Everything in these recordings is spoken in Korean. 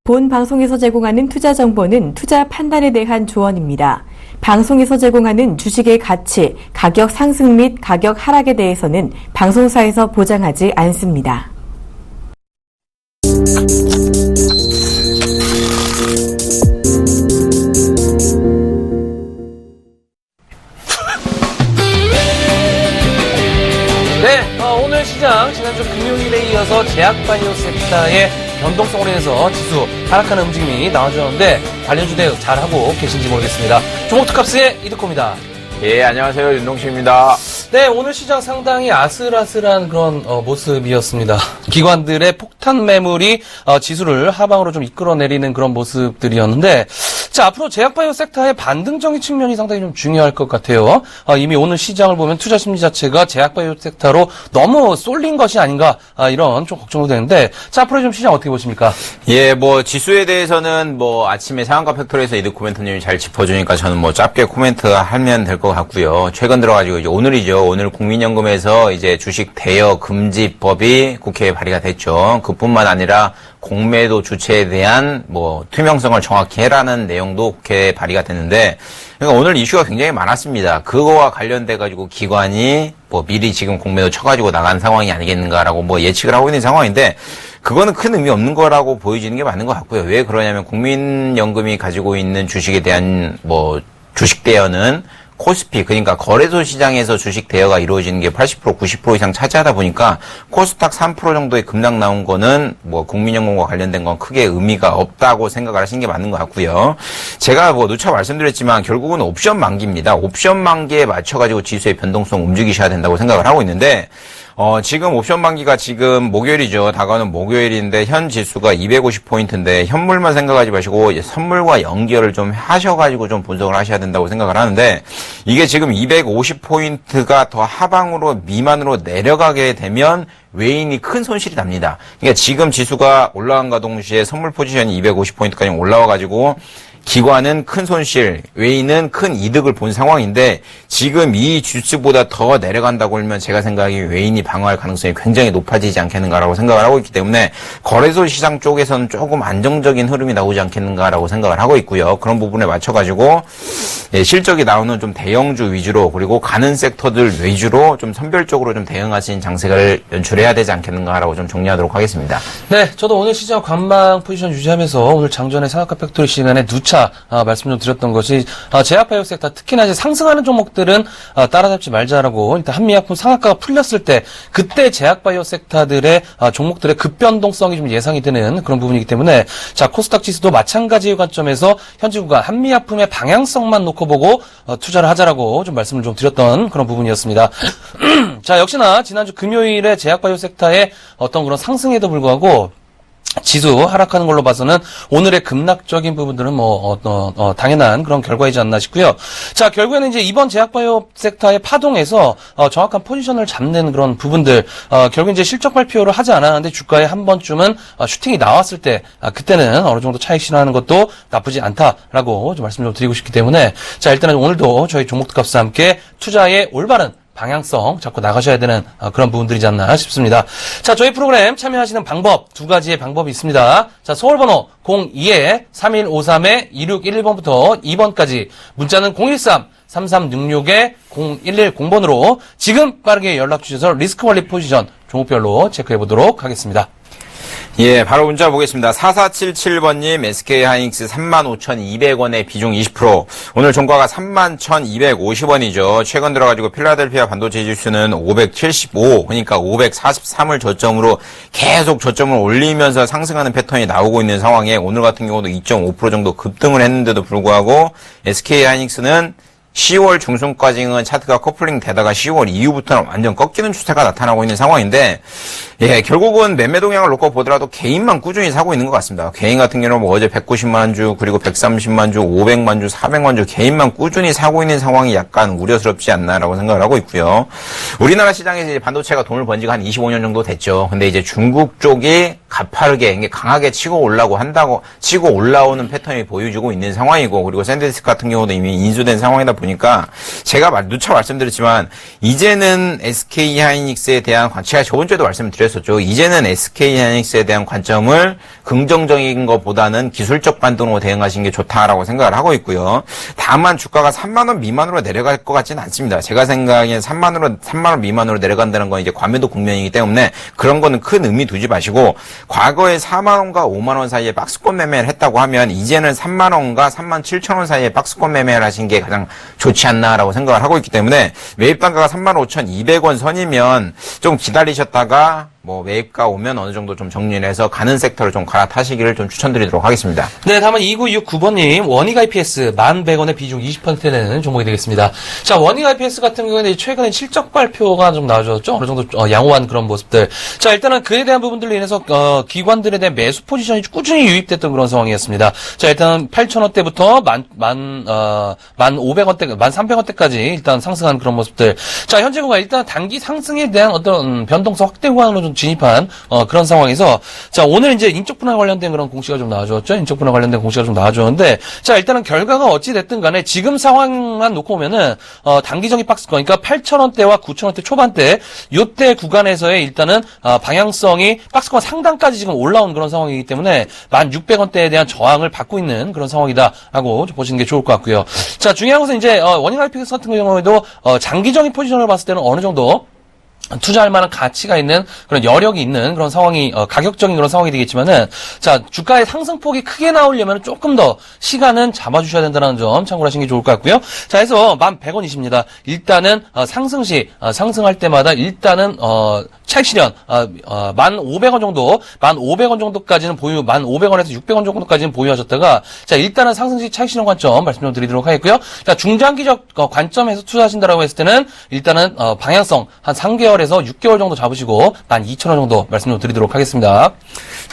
본 방송에서 제공하는 투자 정보는 투자 판단에 대한 조언입니다. 방송에서 제공하는 주식의 가치, 가격 상승 및 가격 하락에 대해서는 방송사에서 보장하지 않습니다. 오늘 시장 지난주 금요일에 이어서 제약바이오 섹터의 변동성으로 인해서 지수 하락하는 움직임이 나와주었는데 관련주 대응 잘하고 계신지 모르겠습니다. 종목특합스의 이득호입니다. 예, 안녕하세요. 윤동식입니다. 네, 오늘 시장 상당히 아슬아슬한 그런 모습이었습니다. 기관들의 폭탄 매물이 지수를 하방으로 좀 이끌어내리는 그런 모습들이었는데, 자, 앞으로 제약바이오 섹터의 반등적인 측면이 상당히 좀 중요할 것 같아요. 이미 오늘 시장을 보면 투자 심리 자체가 제약바이오 섹터로 너무 쏠린 것이 아닌가, 이런 좀 걱정도 되는데, 자, 앞으로 좀 시장 어떻게 보십니까? 예, 지수에 대해서는 아침에 상한가 팩토리에서 이득 코멘터님이 잘 짚어주니까 저는 짧게 코멘트 하면 될 것 같고요. 최근 들어가지고 이제 오늘이죠. 오늘 국민연금에서 이제 주식 대여 금지법이 국회에 발의가 됐죠. 그뿐만 아니라 공매도 주체에 대한 투명성을 정확히 해라는 내용도 국회에 발의가 됐는데, 그러니까 오늘 이슈가 굉장히 많았습니다. 그거와 관련돼 가지고 기관이 미리 지금 공매도 쳐가지고 나간 상황이 아니겠는가라고 예측을 하고 있는 상황인데, 그거는 큰 의미 없는 거라고 보여지는 게 맞는 것 같고요. 왜 그러냐면 국민연금이 가지고 있는 주식에 대한 주식 대여는 코스피, 그러니까 거래소 시장에서 주식 대여가 이루어지는 게 80%, 90% 이상 차지하다 보니까 코스닥 3% 정도의 급락 나온 거는 국민연금과 관련된 건 크게 의미가 없다고 생각을 하시는 게 맞는 것 같고요. 제가 누차 말씀드렸지만 결국은 옵션 만기입니다. 옵션 만기에 맞춰가지고 지수의 변동성 움직이셔야 된다고 생각을 하고 있는데, 지금 옵션 만기가 지금 목요일이죠. 다가오는 목요일인데 현 지수가 250포인트인데 현물만 생각하지 마시고 선물과 연결을 좀 하셔가지고 좀 분석을 하셔야 된다고 생각을 하는데, 이게 지금 250포인트가 더 하방으로 미만으로 내려가게 되면 외인이 큰 손실이 납니다. 그러니까 지금 지수가 올라간과 동시에 선물 포지션이 250포인트까지 올라와가지고 기관은 큰 손실, 외인은 큰 이득을 본 상황인데, 지금 이 주스보다 더 내려간다고 하면 제가 생각하기에 외인이 방어할 가능성이 굉장히 높아지지 않겠는가라고 생각을 하고 있기 때문에 거래소 시장 쪽에서는 조금 안정적인 흐름이 나오지 않겠는가라고 생각을 하고 있고요. 그런 부분에 맞춰가지고 실적이 나오는 좀 대형주 위주로, 그리고 가는 섹터들 위주로 좀 선별적으로 좀 대응하신 장세를 연출해야 되지 않겠는가라고 좀 정리하도록 하겠습니다. 네, 저도 오늘 시장 관망 포지션 유지하면서 오늘 장전의 상한가 팩토리 시간에 누차 말씀 좀 드렸던 것이, 제약바이오 섹터 특히나 이제 상승하는 종목들은 따라잡지 말자라고, 일단 한미약품 상한가가 풀렸을 때 그때 제약바이오 섹터들의 종목들의 급변동성이 좀 예상이 되는 그런 부분이기 때문에, 자, 코스닥 지수도 마찬가지의 관점에서 현지 구간 한미약품의 방향성만 놓고 보고 투자를 하자라고 좀 말씀을 좀 드렸던 그런 부분이었습니다. 자, 역시나 지난주 금요일에 제약바이오 섹터의 어떤 그런 상승에도 불구하고 지수 하락하는 걸로 봐서는 오늘의 급락적인 부분들은 당연한 그런 결과이지 않나 싶고요. 자, 결국에는 이제 이번 제약바이오 섹터의 파동에서 정확한 포지션을 잡는 그런 부분들, 결국 이제 실적 발표를 하지 않았는데 주가에 한 번쯤은 슈팅이 나왔을 때, 그때는 어느 정도 차익 실현하는 것도 나쁘지 않다라고 좀 말씀 좀 드리고 싶기 때문에, 자, 일단은 오늘도 저희 종목특합과 함께 투자의 올바른 방향성 잡고 나가셔야 되는 그런 부분들이지 않나 싶습니다. 자, 저희 프로그램 참여하시는 방법, 두 가지의 방법이 있습니다. 자, 서울번호 02-3153-2611번부터 2번까지, 문자는 013-3366-0110번으로 지금 빠르게 연락 주셔서 리스크 관리 포지션 종목별로 체크해 보도록 하겠습니다. 예, 바로 문자 보겠습니다. 4477번님, SK하이닉스 35,200원에 비중 20%. 오늘 종가가 31,250원이죠. 최근 들어가지고 필라델피아 반도체 지수는 575, 그러니까 543을 저점으로 계속 저점을 올리면서 상승하는 패턴이 나오고 있는 상황에 오늘 같은 경우도 2.5% 정도 급등을 했는데도 불구하고 SK하이닉스는 10월 중순까지는 차트가 커플링 되다가 10월 이후부터는 완전 꺾이는 추세가 나타나고 있는 상황인데, 예, 결국은 매매 동향을 놓고 보더라도 개인만 꾸준히 사고 있는 것 같습니다. 개인 같은 경우는 어제 190만 주, 그리고 130만 주, 500만 주, 400만 주 개인만 꾸준히 사고 있는 상황이 약간 우려스럽지 않나라고 생각을 하고 있고요. 우리나라 시장에서 이제 반도체가 돈을 번 지가 한 25년 정도 됐죠. 근데 이제 중국 쪽이 가파르게 강하게 치고 올라오는 패턴이 보여주고 있는 상황이고, 그리고 샌디스크 같은 경우도 이미 인수된 상황이다 보니까 제가 누차 말씀드렸지만 이제는 SK 하이닉스에 대한 제가 저번 주에도 말씀드렸었죠. 이제는 SK 하이닉스에 대한 관점을 긍정적인 것보다는 기술적 반등으로 대응하시는 게 좋다라고 생각을 하고 있고요. 다만 주가가 3만 원 미만으로 내려갈 것 같지는 않습니다. 제가 생각엔 3만 원 미만으로 내려간다는 건 이제 과매도 국면이기 때문에 그런 거는 큰 의미 두지 마시고 과거에 4만 원과 5만 원 사이에 박스권 매매를 했다고 하면 이제는 3만 원과 3만 7천 원 사이에 박스권 매매를 하신 게 가장 좋지 않나라고 생각을 하고 있기 때문에 매입 단가가 35,200원 선이면 좀 기다리셨다가 매입가 오면 어느 정도 좀 정리를 해서 가는 섹터를 좀 갈아타시기를 좀 추천드리도록 하겠습니다. 네, 다음은 2969번님, 원익 IPS 1,100원의 비중 20% 되는 종목이 되겠습니다. 자, 원익 IPS 같은 경우에는 최근에 실적 발표가 좀 나와줬죠? 어느 정도 양호한 그런 모습들. 자, 일단은 그에 대한 부분들로 인해서 기관들에 대한 매수 포지션이 꾸준히 유입됐던 그런 상황이었습니다. 자, 일단 8,000원대부터 1,500원대, 1,300원대까지 일단 상승한 그런 모습들. 자, 현재 구간 일단 단기 상승에 대한 어떤 변동성 확대 구간으로 좀 진입한 그런 상황에서 자 오늘 이제 인적 분할 관련된 그런 공시가 좀 나와줬죠. 인적 분할 관련된 공시가 좀 나와줬는데 자 일단은 결과가 어찌 됐든 간에 지금 상황만 놓고 보면은 단기적인 박스권 그러니까 8,000원대와 9,000원대 초반대 요때 구간에서의 일단은 방향성이 박스권 상단까지 지금 올라온 그런 상황이기 때문에 1,600원대에 대한 저항을 받고 있는 그런 상황이다라고 보시는 게 좋을 것 같고요. 자 중요한 것은 이제 원익 IPS 같은 경우에도 장기적인 포지션을 봤을 때는 어느 정도 투자할 만한 가치가 있는 그런 여력이 있는 그런 상황이 가격적인 그런 상황이 되겠지만은 자 주가의 상승폭이 크게 나오려면 조금 더 시간은 잡아주셔야 된다는 점 참고를 하시는 게 좋을 것 같고요. 자 해서 1,100원이십니다. 일단은 상승 시 상승할 때마다 일단은 차익 실현 1,500원 정도 1,500원 정도까지는 1,500원에서 600원 정도까지는 보유하셨다가 자 일단은 상승 시 차익 실현 관점 말씀 좀 드리도록 하겠고요. 자 중장기적 관점에서 투자하신다라고 했을 때는 일단은 방향성 한 3개월에서 6개월 정도 잡으시고 12,000원 정도 말씀 좀 드리도록 하겠습니다.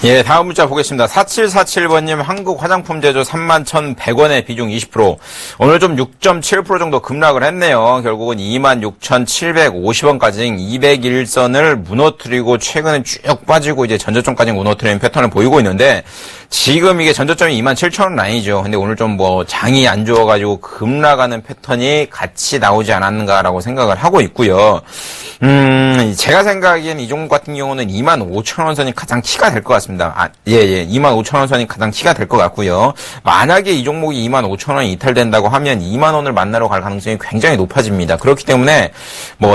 예, 다음 문자 보겠습니다. 4747번님 한국 화장품 제조 31,100원의 비중 20%. 오늘 좀 6.7% 정도 급락을 했네요. 결국은 26,750원까지 201선을 무너뜨리고 최근에 쭉 빠지고 이제 전저점까지 무너뜨리는 패턴을 보이고 있는데 지금 이게 전저점이 27,000원 라인이죠. 근데 오늘 좀 장이 안 좋아가지고 급락하는 패턴이 같이 나오지 않았는가라고 생각을 하고 있고요. 제가 생각하기엔 이 종목 같은 경우는 25,000원 선이 가장 키가 될 것 같습니다. 25,000원 선이 가장 키가 될 것 같고요. 만약에 이 종목이 25,000원이 이탈된다고 하면 2만원을 만나러 갈 가능성이 굉장히 높아집니다. 그렇기 때문에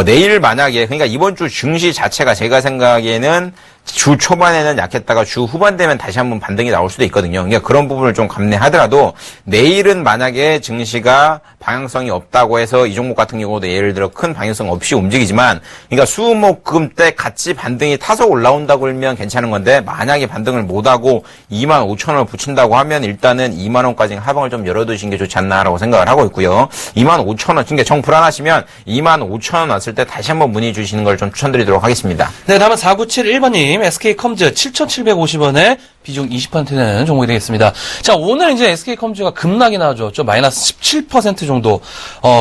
내일 만약에 그러니까 이번 주 증시 자체가 제가 생각하기에는 주 초반에는 약했다가 주 후반 되면 다시 한번 반등이 나올 수도 있거든요. 그러니까 그런 부분을 좀 감내하더라도 내일은 만약에 증시가 방향성이 없다고 해서 이 종목 같은 경우도 예를 들어 큰 방향성 없이 움직이지만 그러니까 수목금 때 같이 반등이 타서 올라온다고 하면 괜찮은 건데 만약에 반등을 못하고 25,000원을 붙인다고 하면 일단은 2만원까지 하방을 좀 열어두시는 게 좋지 않나라고 생각을 하고 있고요. 25,000원, 그러니까 정 불안하시면 25,000원 왔을 때 다시 한번 문의 주시는 걸 좀 추천드리도록 하겠습니다. 네, 다음은 4971번님 SK컴즈 7,750원에 비중 20% 되는 종목이 되겠습니다. 자, 오늘 이제 SK컴즈가 급락이 나와줬죠. 마이너스 17% 정도.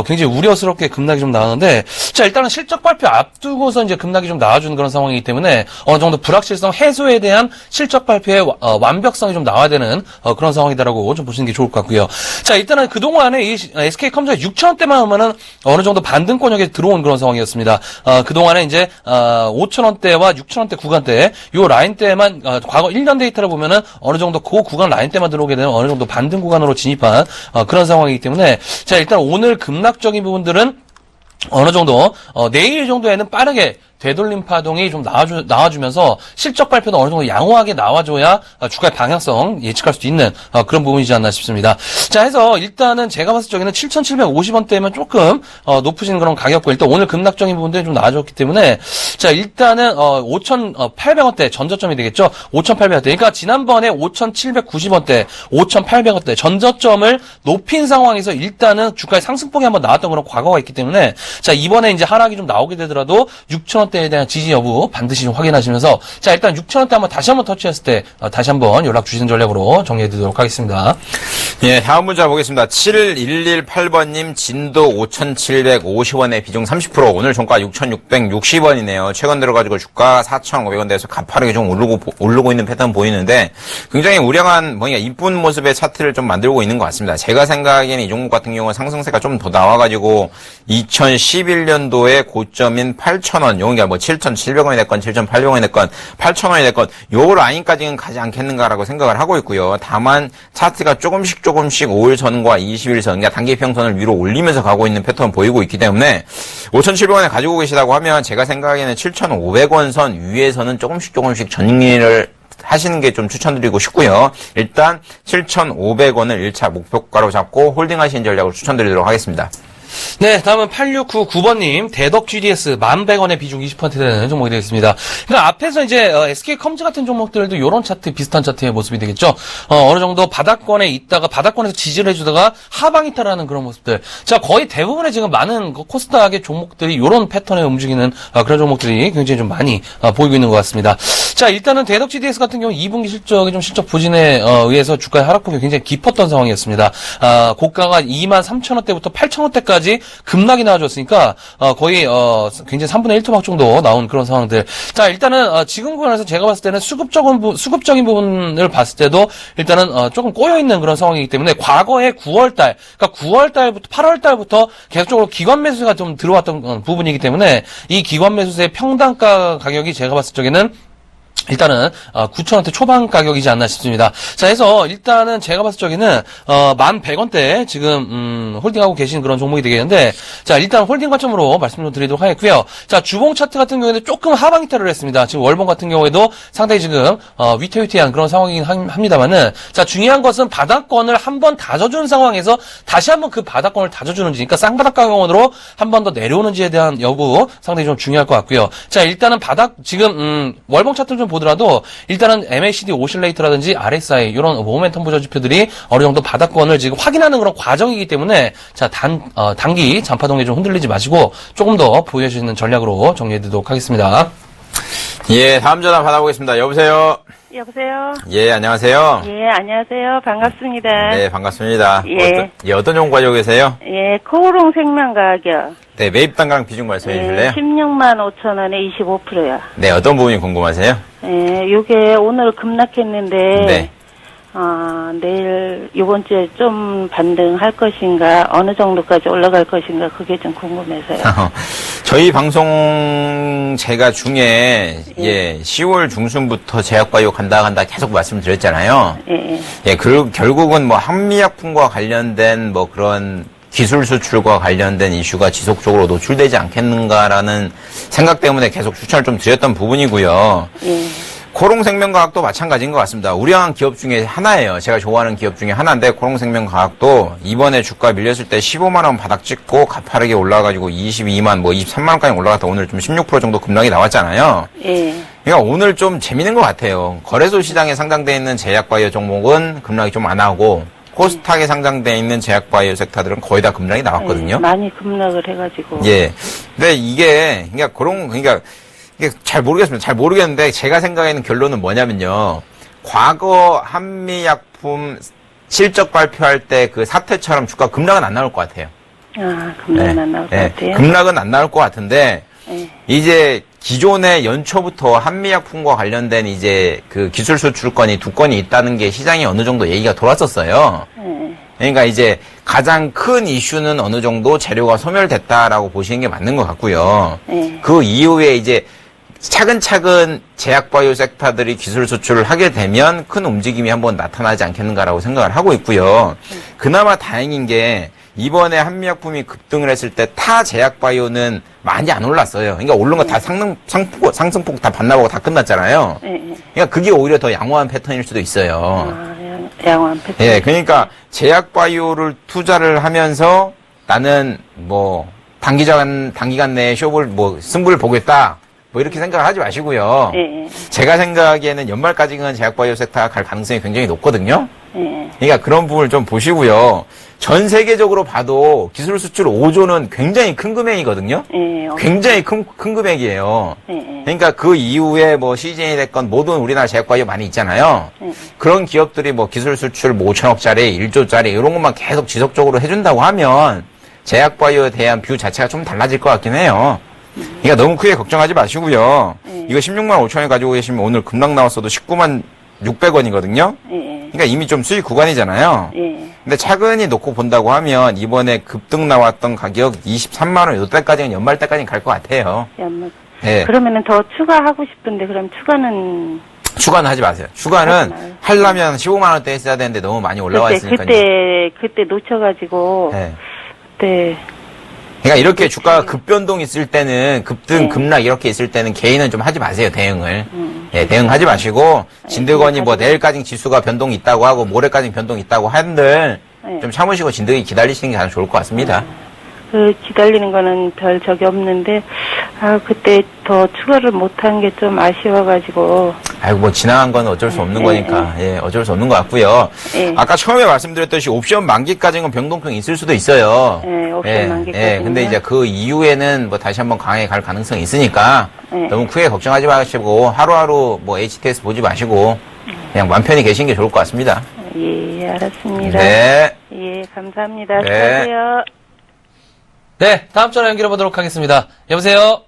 굉장히 우려스럽게 급락이 좀 나왔는데, 자, 일단은 실적 발표 앞두고서 이제 급락이 좀 나와주는 그런 상황이기 때문에, 어느 정도 불확실성 해소에 대한 실적 발표의 완벽성이 좀 나와야 되는, 그런 상황이다라고 좀 보시는 게 좋을 것 같고요. 자, 일단은 그동안에 이 SK컴즈가 6,000원대만 하면은 어느 정도 반등권역에 들어온 그런 상황이었습니다. 그동안에 이제, 5,000원대와 6,000원대 구간대, 요 라인대만, 과거 1년 데이터를 보면은 어느 정도 그 구간 라인대만 들어오게 되면 어느 정도 반등 구간으로 진입한 그런 상황이기 때문에 자 일단 오늘 급락적인 부분들은 어느 정도 내일 정도에는 빠르게 되돌림 파동이 좀 나와주면서 실적 발표도 어느 정도 양호하게 나와줘야 주가의 방향성 예측할 수 있는 그런 부분이지 않나 싶습니다. 자, 해서 일단은 제가 봤을 적에는 7,750원대면 조금 높으신 그런 가격고 일단 오늘 급락적인 부분들이 좀 나와줬기 때문에 자, 일단은 5,800원대 전저점이 되겠죠. 5,800원대. 그러니까 지난번에 5,790원대, 5,800원대 전저점을 높인 상황에서 일단은 주가의 상승폭이 한번 나왔던 그런 과거가 있기 때문에 자, 이번에 이제 하락이 좀 나오게 되더라도 6,000원대 종목대에 대한 지지 여부 반드시 좀 확인하시면서 자 일단 6,000원대 한번 다시 한번 터치했을 때 다시 한번 연락 주시는 전략으로 정리해드리도록 하겠습니다. 예, 다음 문자 보겠습니다. 7118번님, 진도 5,750원에 비중 30%, 오늘 종가 6,660원이네요. 최근 들어가지고 주가 4,500원대에서 가파르게 좀 오르고 있는 패턴 보이는데, 굉장히 우량한, 이쁜 모습의 차트를 좀 만들고 있는 것 같습니다. 제가 생각하기에는 이 종목 같은 경우는 상승세가 좀 더 나와가지고, 2011년도에 고점인 8,000원, 용이가 7,700원이 됐건, 7,800원이 됐건, 8,000원이 됐건, 요 라인까지는 가지 않겠는가라고 생각을 하고 있고요. 다만, 차트가 조금씩 5일선과 20일선, 그러니까 단기평선을 위로 올리면서 가고 있는 패턴 보이고 있기 때문에 5,700원에 가지고 계시다고 하면 제가 생각에는 7,500원 선 위에서는 조금씩 정리를 하시는 게 좀 추천드리고 싶고요. 일단 7,500원을 1차 목표가로 잡고 홀딩하시는 전략을 추천드리도록 하겠습니다. 네, 다음은 8699번님, 대덕 GDS 11,100원의 비중 20% 되는 종목이 되겠습니다. 그러니까 앞에서 이제, SK컴즈 같은 종목들도 요런 차트, 비슷한 차트의 모습이 되겠죠. 어느 정도 바닥권에 있다가, 바닥권에서 지지를 해주다가 하방이탈하는 그런 모습들. 자, 거의 대부분의 지금 많은 코스닥의 종목들이 요런 패턴에 움직이는, 그런 종목들이 굉장히 좀 많이, 보이고 있는 것 같습니다. 자, 일단은 대덕 GDS 같은 경우 2분기 실적이 좀 실적 부진에, 의해서 주가의 하락폭이 굉장히 깊었던 상황이었습니다. 고가가 23,000원대부터 8,000원대까지 급락이 나와줬으니까 거의 굉장히 3분의 1 토막 정도 나온 그런 상황들. 자 일단은 지금 구간에서 제가 봤을 때는 수급적인 부분을 봤을 때도 일단은 조금 꼬여 있는 그런 상황이기 때문에 과거에 9월달, 그러니까 9월달부터 8월달부터 계속적으로 기관 매수세가 좀 들어왔던 부분이기 때문에 이 기관 매수세의 평단가 가격이 제가 봤을 적에는 일단은 9,000원대 초반 가격이지 않나 싶습니다. 자, 해서 일단은 제가 봤을 적에는 11,100원대 지금 홀딩하고 계신 그런 종목이 되겠는데, 자, 일단 홀딩 관점으로 말씀 좀 드리도록 하겠고요. 자, 주봉 차트 같은 경우에는 조금 하방 이탈을 했습니다. 지금 월봉 같은 경우에도 상당히 지금 위태위태한 그런 상황이긴 합니다만은, 자, 중요한 것은 바닥권을 한 번 다져준 상황에서 다시 한번 그 바닥권을 다져주는지, 그러니까 쌍바닥 강형원으로 한 번 더 내려오는지에 대한 여부 상당히 좀 중요할 것 같고요. 자, 일단은 지금 월봉 차트를 좀 보더라도 일단은 MACD 오실레이터라든지 RSI 이런 모멘텀 부저 지표들이 어느 정도 바닥권을 지금 확인하는 그런 과정이기 때문에 자 단기 잔파동에 좀 흔들리지 마시고 조금 더 보여줄 수 있는 전략으로 정리해드리도록 하겠습니다. 예, 다음 전화 받아보겠습니다. 여보세요? 여보세요? 예, 안녕하세요? 예, 안녕하세요. 반갑습니다. 네, 반갑습니다. 예. 어떤 종목 가지고 계세요? 예, 코오롱 생명가격. 네, 매입 단가랑 비중 말씀해 주실래요? 16만 5천원에 25%요. 네, 어떤 부분이 궁금하세요? 예, 요게 오늘 급락했는데, 네. 내일, 요번 주에 좀 반등할 것인가, 어느 정도까지 올라갈 것인가, 그게 좀 궁금해서요. 저희 방송 제가 중에, 10월 중순부터 제약바이오 간다 계속 말씀드렸잖아요. 예, 예, 결국은 한미약품과 관련된 그런 기술 수출과 관련된 이슈가 지속적으로 노출되지 않겠는가라는 생각 때문에 계속 추천을 좀 드렸던 부분이고요. 예. 코롱생명과학도 마찬가지인 것 같습니다. 우량한 기업 중에 하나예요. 제가 좋아하는 기업 중에 하나인데 코롱생명과학도 이번에 주가 밀렸을 때 15만 원 바닥 찍고 가파르게 올라가지고 22만 23만 원까지 올라갔다 오늘 좀 16% 정도 급락이 나왔잖아요. 예. 그러니까 오늘 좀 재밌는 것 같아요. 거래소 시장에 상장되어 있는 제약바이오 종목은 급락이 좀 안 하고 코스닥에 상장되어 있는 제약바이오 섹터들은 거의 다 급락이 나왔거든요. 예, 많이 급락을 해가지고. 예. 근데 이게 이게 잘 모르겠습니다. 잘 모르겠는데 제가 생각하는 결론은 뭐냐면요. 과거 한미약품 실적 발표할 때 그 사태처럼 주가 급락은 안 나올 것 같아요. 급락은 안 나올 것 같아요. 급락은 안 나올 것 같은데 예. 이제 기존의 연초부터 한미약품과 관련된 이제 그 기술 수출권이 2건이 있다는 게 시장에 어느 정도 얘기가 돌았었어요. 예. 그러니까 이제 가장 큰 이슈는 어느 정도 재료가 소멸됐다라고 보시는 게 맞는 것 같고요. 예. 그 이후에 이제 차근차근 제약바이오 섹터들이 기술 수출을 하게 되면 큰 움직임이 한번 나타나지 않겠는가라고 생각을 하고 있고요. 그나마 다행인 게 이번에 한미약품이 급등을 했을 때 타 제약바이오는 많이 안 올랐어요. 그러니까 오른 거 다 상승폭 다 반납하고 다 끝났잖아요. 예. 그러니까 그게 오히려 더 양호한 패턴일 수도 있어요. 양호한 패턴. 예, 그러니까 제약바이오를 투자를 하면서 나는 단기간 내에 승부를 보겠다. 뭐 이렇게 생각을 하지 마시고요. 예. 제가 생각하기에는 연말까지는 제약바이오 섹터가 갈 가능성이 굉장히 높거든요. 예. 그러니까 그런 부분을 좀 보시고요. 전 세계적으로 봐도 기술 수출 5조는 굉장히 큰 금액이거든요. 예. 굉장히 큰 금액이에요. 예. 그러니까 그 이후에 뭐 CGN이 됐건 모든 우리나라 제약바이오 많이 있잖아요. 그런 기업들이 뭐 기술 수출 뭐 5천억짜리, 1조짜리 이런 것만 계속 지속적으로 해준다고 하면 제약바이오에 대한 뷰 자체가 좀 달라질 것 같긴 해요. 그러니까 너무 크게 걱정하지 마시고요. 이거 16만 5천원 가지고 계시면 오늘 급락 나왔어도 19만 600원이거든요. 그러니까 이미 좀 수익 구간이잖아요. 예. 근데 차근히 놓고 본다고 하면 이번에 급등 나왔던 가격 23만 원 이때까지는 연말 때까지는 갈 것 같아요. 연말. 예. 그러면은 더 추가하고 싶은데 그럼 추가는 추가는 하지 마세요. 하지 추가는 마요. 하려면 15만 원대 했어야 되는데 너무 많이 올라와 있으니까요. 그때 놓쳐가지고 예. 그때 그러니까 이렇게 주가가 급변동 있을 때는 급등, 네. 급락 이렇게 있을 때는 개인은 좀 하지 마세요, 대응을. 예, 대응하지 마시고 진드건이 뭐 내일까지 지수가 변동이 있다고 하고 모레까지 변동이 있다고 한들 네. 좀 참으시고 진드기 기다리시는 게 가장 좋을 것 같습니다. 그 기다리는 거는 별 적이 없는데 그때 더 추가를 못한 게 좀 아쉬워가지고 아이고 뭐 지나간 건 어쩔 수 없는 거니까 예, 어쩔 수 없는 것 같고요. 예. 아까 처음에 말씀드렸듯이 옵션 만기까지는 변동성이 있을 수도 있어요. 예, 옵션 만기까지는. 예, 근데 이제 그 이후에는 뭐 다시 한번 강하게 갈 가능성이 있으니까 예. 너무 크게 걱정하지 마시고 하루하루 뭐 HTS 보지 마시고 그냥 맘 편히 계신 게 좋을 것 같습니다. 예, 알았습니다. 네. 예, 감사합니다. 네. 수고하세요. 네, 다음 전화 연결해 보도록 하겠습니다. 여보세요?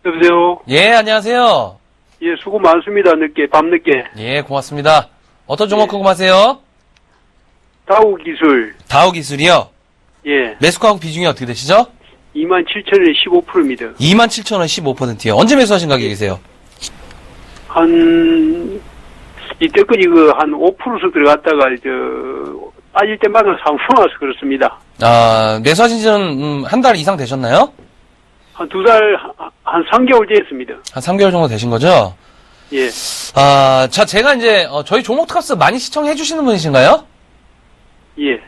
여보세요? 예, 안녕하세요. 예, 수고 많습니다. 밤늦게. 예, 고맙습니다. 어떤 종목 궁금하세요? 다우기술, 다우 기술이요. 예, 매수가하고 비중이 어떻게 되시죠? 27,000원에 15%입니다. 27,000원 15%요. 언제 매수하신 가격이세요? 이때까지 한 5%씩 들어갔다가, 빠질 때마다 상승 와서 그렇습니다. 아, 매수하신 지는 한 달 이상 되셨나요? 한 2달, 한 3개월 됐습니다. 한 3개월 정도 되신 거죠? 예, 아, 자, 제가 이제, 저희 종목 특합스 많이 시청해 주시는 분이신가요? 예.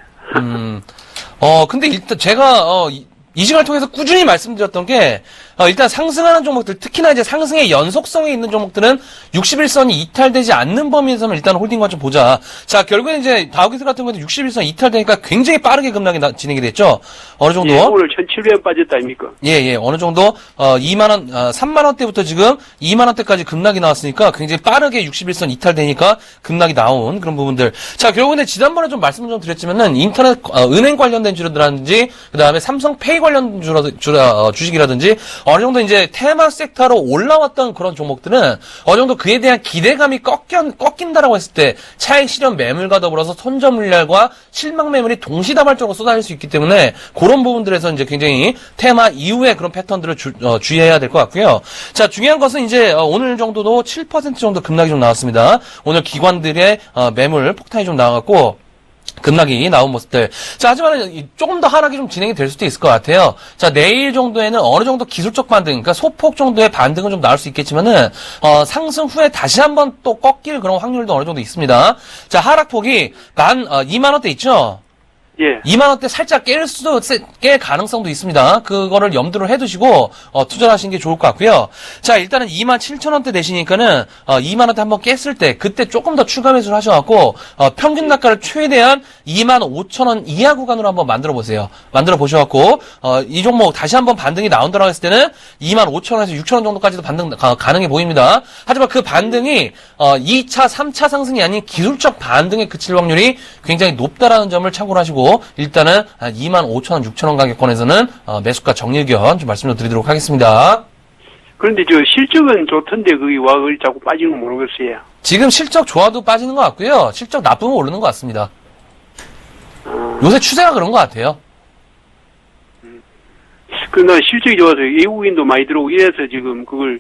근데 일단 제가, 이 시간을 통해서 꾸준히 말씀드렸던 게, 일단 상승하는 종목들, 특히나 이제 상승의 연속성이 있는 종목들은 61선이 이탈되지 않는 범위에서는 일단 홀딩과 좀 보자. 자, 결국엔 이제 다우기술 같은 경우는 61선 이탈되니까 굉장히 빠르게 급락이 진행이 됐죠. 어느 정도? 예, 오늘 1,700원 빠졌다 아닙니까? 예, 어느 정도, 2만원, 3만원대부터 지금 2만원대까지 급락이 나왔으니까 굉장히 빠르게 61선 이탈되니까 급락이 나온 그런 부분들. 자, 결국에는 지난번에 좀 말씀을 좀 드렸지만은 인터넷, 은행 관련된 주라든지, 그 다음에 삼성페이 관련 주식이라든지, 어느 정도 이제 테마 섹터로 올라왔던 그런 종목들은 어느 정도 그에 대한 기대감이 꺾인다라고 했을 때 차익 실현 매물과 더불어서 손절 물량과 실망 매물이 동시다발적으로 쏟아질 수 있기 때문에 그런 부분들에서 이제 굉장히 테마 이후의 그런 패턴들을 주의해야 될 것 같고요. 자, 중요한 것은 이제 오늘 정도도 7% 정도 급락이 좀 나왔습니다. 오늘 기관들의 매물 폭탄이 좀 나왔고 급락이 나온 모습들. 자, 하지만 조금 더 하락이 좀 진행이 될 수도 있을 것 같아요. 자, 내일 정도에는 어느 정도 기술적 반등, 그러니까 소폭 정도의 반등은 좀 나올 수 있겠지만은, 상승 후에 다시 한번 또 꺾일 그런 확률도 어느 정도 있습니다. 자, 하락폭이 2만원대 있죠? 예. 2만원대 살짝 깰 가능성도 있습니다. 그거를 염두를 해두시고, 투자를 하시는 게 좋을 것 같고요. 자, 일단은 27,000원대 되시니까는, 2만원대 한번 깼을 때, 그때 조금 더 추가 매수를 하셔갖고, 평균 단가를 최대한 25,000원 이하 구간으로 한번 만들어 보세요. 만들어 보셔갖고, 이 종목 다시 한번 반등이 나온다고 했을 때는 25,000원에서 6,000원 정도까지도 반등 가능해 보입니다. 하지만 그 반등이, 2차, 3차 상승이 아닌 기술적 반등에 그칠 확률이 굉장히 높다라는 점을 참고로 하시고, 일단은 25,000원, 6,000원 가격권에서는 매수가 정리 의견 좀 말씀을 드리도록 하겠습니다. 그런데 실적은 좋던데 그게 왜 자꾸 빠지는 거 모르겠어요. 지금 실적 좋아도 빠지는 것 같고요. 실적 나쁘면 오르는 것 같습니다. 요새 추세가 그런 것 같아요. 그러나 실적이 좋아서 외국인도 많이 들어오고 이래서 지금 그걸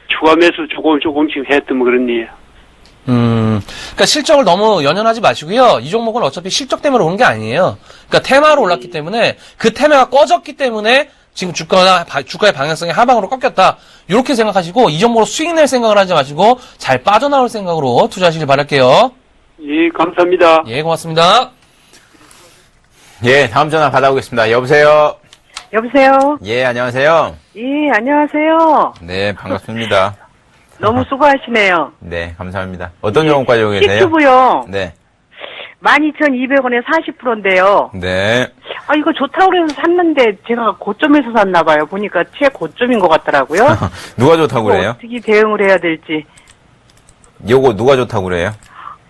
추가 매수 조금씩 했더면 그렇네요. 그러니까 실적을 너무 연연하지 마시고요. 이 종목은 어차피 실적 때문에 오른 게 아니에요. 그러니까 테마로 올랐기 때문에 그 테마가 꺼졌기 때문에 지금 주가의 방향성이 하방으로 꺾였다. 이렇게 생각하시고 이 종목으로 수익 낼 생각을 하지 마시고 잘 빠져나올 생각으로 투자하시길 바랄게요. 예, 감사합니다. 예, 고맙습니다. 예, 다음 전화 받아보겠습니다. 여보세요? 여보세요? 예, 안녕하세요. 예, 안녕하세요. 네, 반갑습니다. 너무 수고하시네요. 네, 감사합니다. 어떤 종목 가지고 계세요? C큐브요. 네. 12,200원에 40%인데요. 네. 아, 이거 좋다고 그래서 샀는데 제가 고점에서 샀나봐요. 보니까 최고점인 것 같더라고요. 누가 좋다고 그래요? 어떻게 대응을 해야 될지. 요거 누가 좋다고 그래요?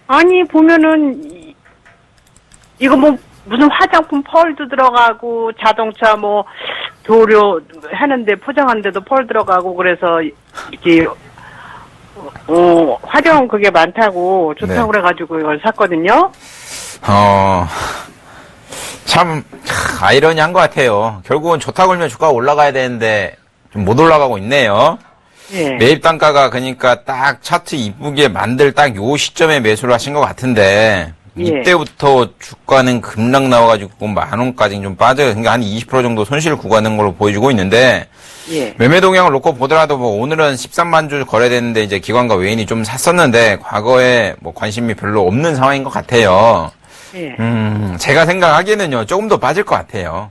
아니, 보면은, 이거 뭐, 무슨 화장품 펄도 들어가고, 자동차 뭐, 도료 하는데, 포장하는데도 펄 들어가고, 그래서, 이렇게, 화장 그게 많다고, 좋다고 네. 그래가지고 이걸 샀거든요. 참, 아이러니한 것 같아요. 결국은 좋다고 하면 주가가 올라가야 되는데, 좀 못 올라가고 있네요. 예. 매입 단가가 그러니까 딱 차트 이쁘게 만들 딱 요 시점에 매수를 하신 것 같은데, 예. 이때부터 주가는 급락 나와가지고 10,000원까지 좀 빠져요. 그러니까 한 20% 정도 손실 구가는 걸로 보여주고 있는데, 예. 매매 동향을 놓고 보더라도 뭐 오늘은 13만 주 거래됐는데 이제 기관과 외인이 좀 샀었는데, 과거에 뭐 관심이 별로 없는 상황인 것 같아요. 예. 제가 생각하기에는요, 조금 더 빠질 것 같아요.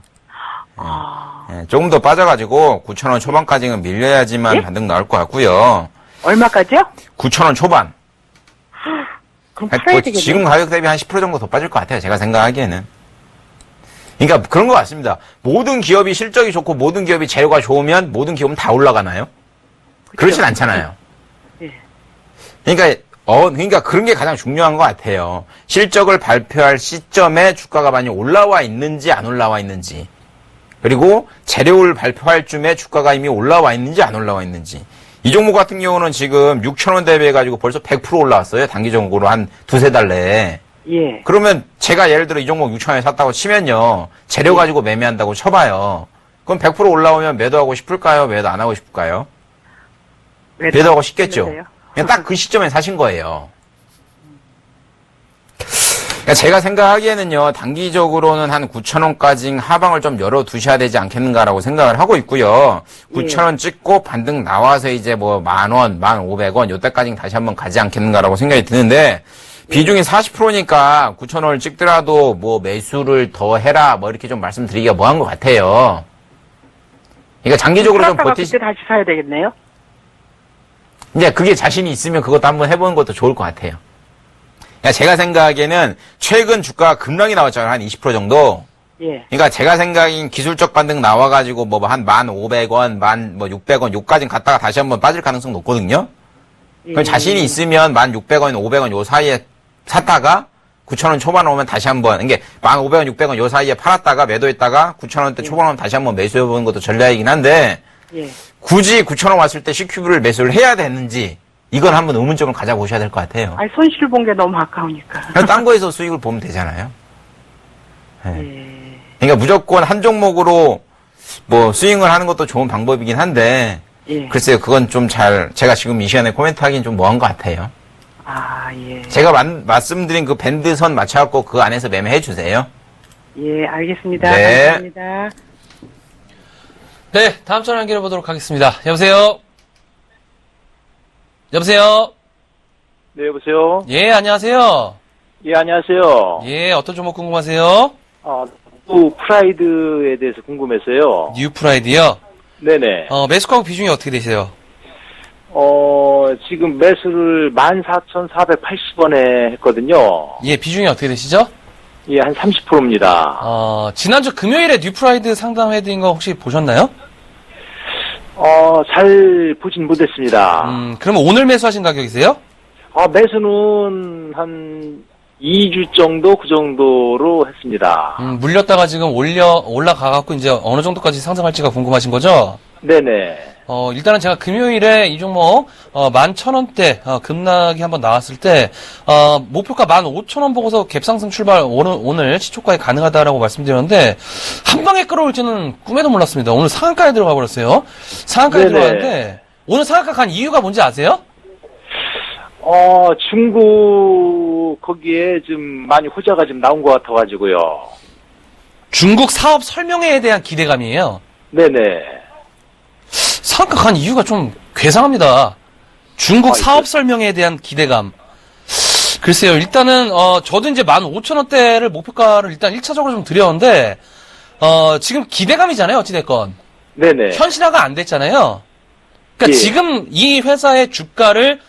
예, 조금 더 빠져가지고 9,000원 초반까지는 밀려야지만 예? 반등 나올 것 같고요. 얼마까지요? 9,000원 초반. 그럼 뭐 팔아야 되겠네. 지금 가격 대비 한 10% 정도 더 빠질 것 같아요. 제가 생각하기에는. 그러니까 그런 것 같습니다. 모든 기업이 실적이 좋고 모든 기업이 재료가 좋으면 모든 기업은 다 올라가나요? 그렇진 않잖아요. 예. 그러니까 그런 게 가장 중요한 것 같아요. 실적을 발표할 시점에 주가가 많이 올라와 있는지 안 올라와 있는지. 그리고 재료를 발표할 쯤에 주가가 이미 올라와 있는지 안 올라와 있는지. 이 종목 같은 경우는 지금 6,000원 대비해가지고 벌써 100% 올라왔어요. 단기적으로 한 두세 달 내에. 예. 그러면 제가 예를 들어 이 종목 6,000원에 샀다고 치면요. 재료 가지고 매매한다고 쳐봐요. 그럼 100% 올라오면 매도하고 싶을까요? 매도 안 하고 싶을까요? 매도하고 싶겠죠. 했는데요. 그냥 딱 그 시점에 사신 거예요. 그러니까 제가 생각하기에는요, 단기적으로는 한 9,000원까지 하방을 좀 열어두셔야 되지 않겠는가라고 생각을 하고 있고요. 9,000원 찍고 반등 나와서 이제 뭐 10,000원, 1,500원, 요때까지 다시 한번 가지 않겠는가라고 생각이 드는데, 비중이 40%니까 9,000원을 찍더라도 뭐 매수를 더 해라, 뭐 이렇게 좀 말씀드리기가 뭐한 것 같아요. 그러니까 장기적으로 좀 팔았다가 버티시, 그때 다시 사야 되겠네요. 이제 그게 자신이 있으면 그것도 한번 해보는 것도 좋을 것 같아요. 그러니까 제가 생각하기에는 최근 주가가 급락이 나왔잖아요. 한 20% 정도. 예. 그러니까 제가 생각인 기술적 반등 나와가지고 뭐 한 1,500원, 600원 요까지 갔다가 다시 한번 빠질 가능성 높거든요. 그럼 자신이 있으면 1,600원, 500원 요 사이에 샀다가 9,000원 초반 오면 다시 한번, 이게 1,500원, 600원 요 사이에 팔았다가 매도했다가 9,000원대 초반 오면 다시 한번 매수해보는 것도 전략이긴 한데, 예. 굳이 9,000원 왔을 때 C큐브를 매수를 해야 되는지, 이건 한번 의문점을 가져보셔야 될 것 같아요. 아니, 손실 본 게 너무 아까우니까. 그냥 딴 거에서 수익을 보면 되잖아요. 예. 그러니까 무조건 한 종목으로 뭐 스윙을 하는 것도 좋은 방법이긴 한데, 예. 글쎄요, 그건 좀 제가 지금 이 시간에 코멘트 하긴 좀 뭐한 것 같아요. 아, 예. 제가 말씀드린 그 밴드선 맞춰갖고 그 안에서 매매해 주세요. 예, 알겠습니다. 네. 감사합니다. 네, 다음 전화 연결해 보도록 하겠습니다. 여보세요? 여보세요? 네, 여보세요? 예, 안녕하세요. 예, 안녕하세요. 예, 어떤 종목 궁금하세요? 또 프라이드에 대해서 궁금해서요. 뉴프라이드요? 네네. 매수가격 비중이 어떻게 되세요? 지금 매수를 14,480원에 했거든요. 예, 비중이 어떻게 되시죠? 예, 한 30%입니다. 지난주 금요일에 뉴프라이드 상담해드린 거 혹시 보셨나요? 잘 보진 못했습니다. 그러면 오늘 매수하신 가격이세요? 매수는 한 2주 정도 그 정도로 했습니다. 물렸다가 지금 올라가갖고 이제 어느 정도까지 상승할지가 궁금하신 거죠? 네네. 일단은 제가 금요일에 이 종목, 11,000원대, 급락이 한번 나왔을 때, 목표가 15,000원 보고서 갭상승 출발, 오늘 시초가에 가능하다라고 말씀드렸는데, 한 방에 끌어올지는 꿈에도 몰랐습니다. 오늘 상한가에 들어가 버렸어요. 상한가에 네네. 들어가는데, 오늘 상한가 간 이유가 뭔지 아세요? 중국, 거기에 좀 많이 호재가 좀 나온 것 같아가지고요. 중국 사업 설명회에 대한 기대감이에요. 네네. 상한가 간 이유가 좀 괴상합니다. 중국 사업 설명회에 대한 기대감. 글쎄요, 일단은, 저도 이제 15,000원대를 목표가를 일단 1차적으로 좀 드렸는데, 지금 기대감이잖아요, 어찌됐건. 네네. 현실화가 안 됐잖아요. 그러니까 예. 지금 이 회사의 주가를,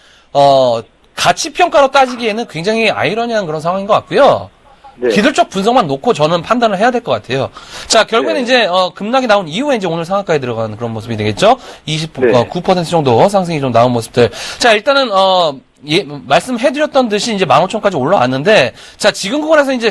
가치평가로 따지기에는 굉장히 아이러니한 그런 상황인 것 같고요. 네. 기술적 분석만 놓고 저는 판단을 해야 될 것 같아요. 자, 결국에는 네. 이제, 급락이 나온 이후에 이제 오늘 상한가에 들어가는 그런 모습이 되겠죠? 9% 정도 상승이 좀 나온 모습들. 자, 일단은, 말씀해드렸던 듯이 이제 15,000까지 올라왔는데, 자, 지금 구간에서 이제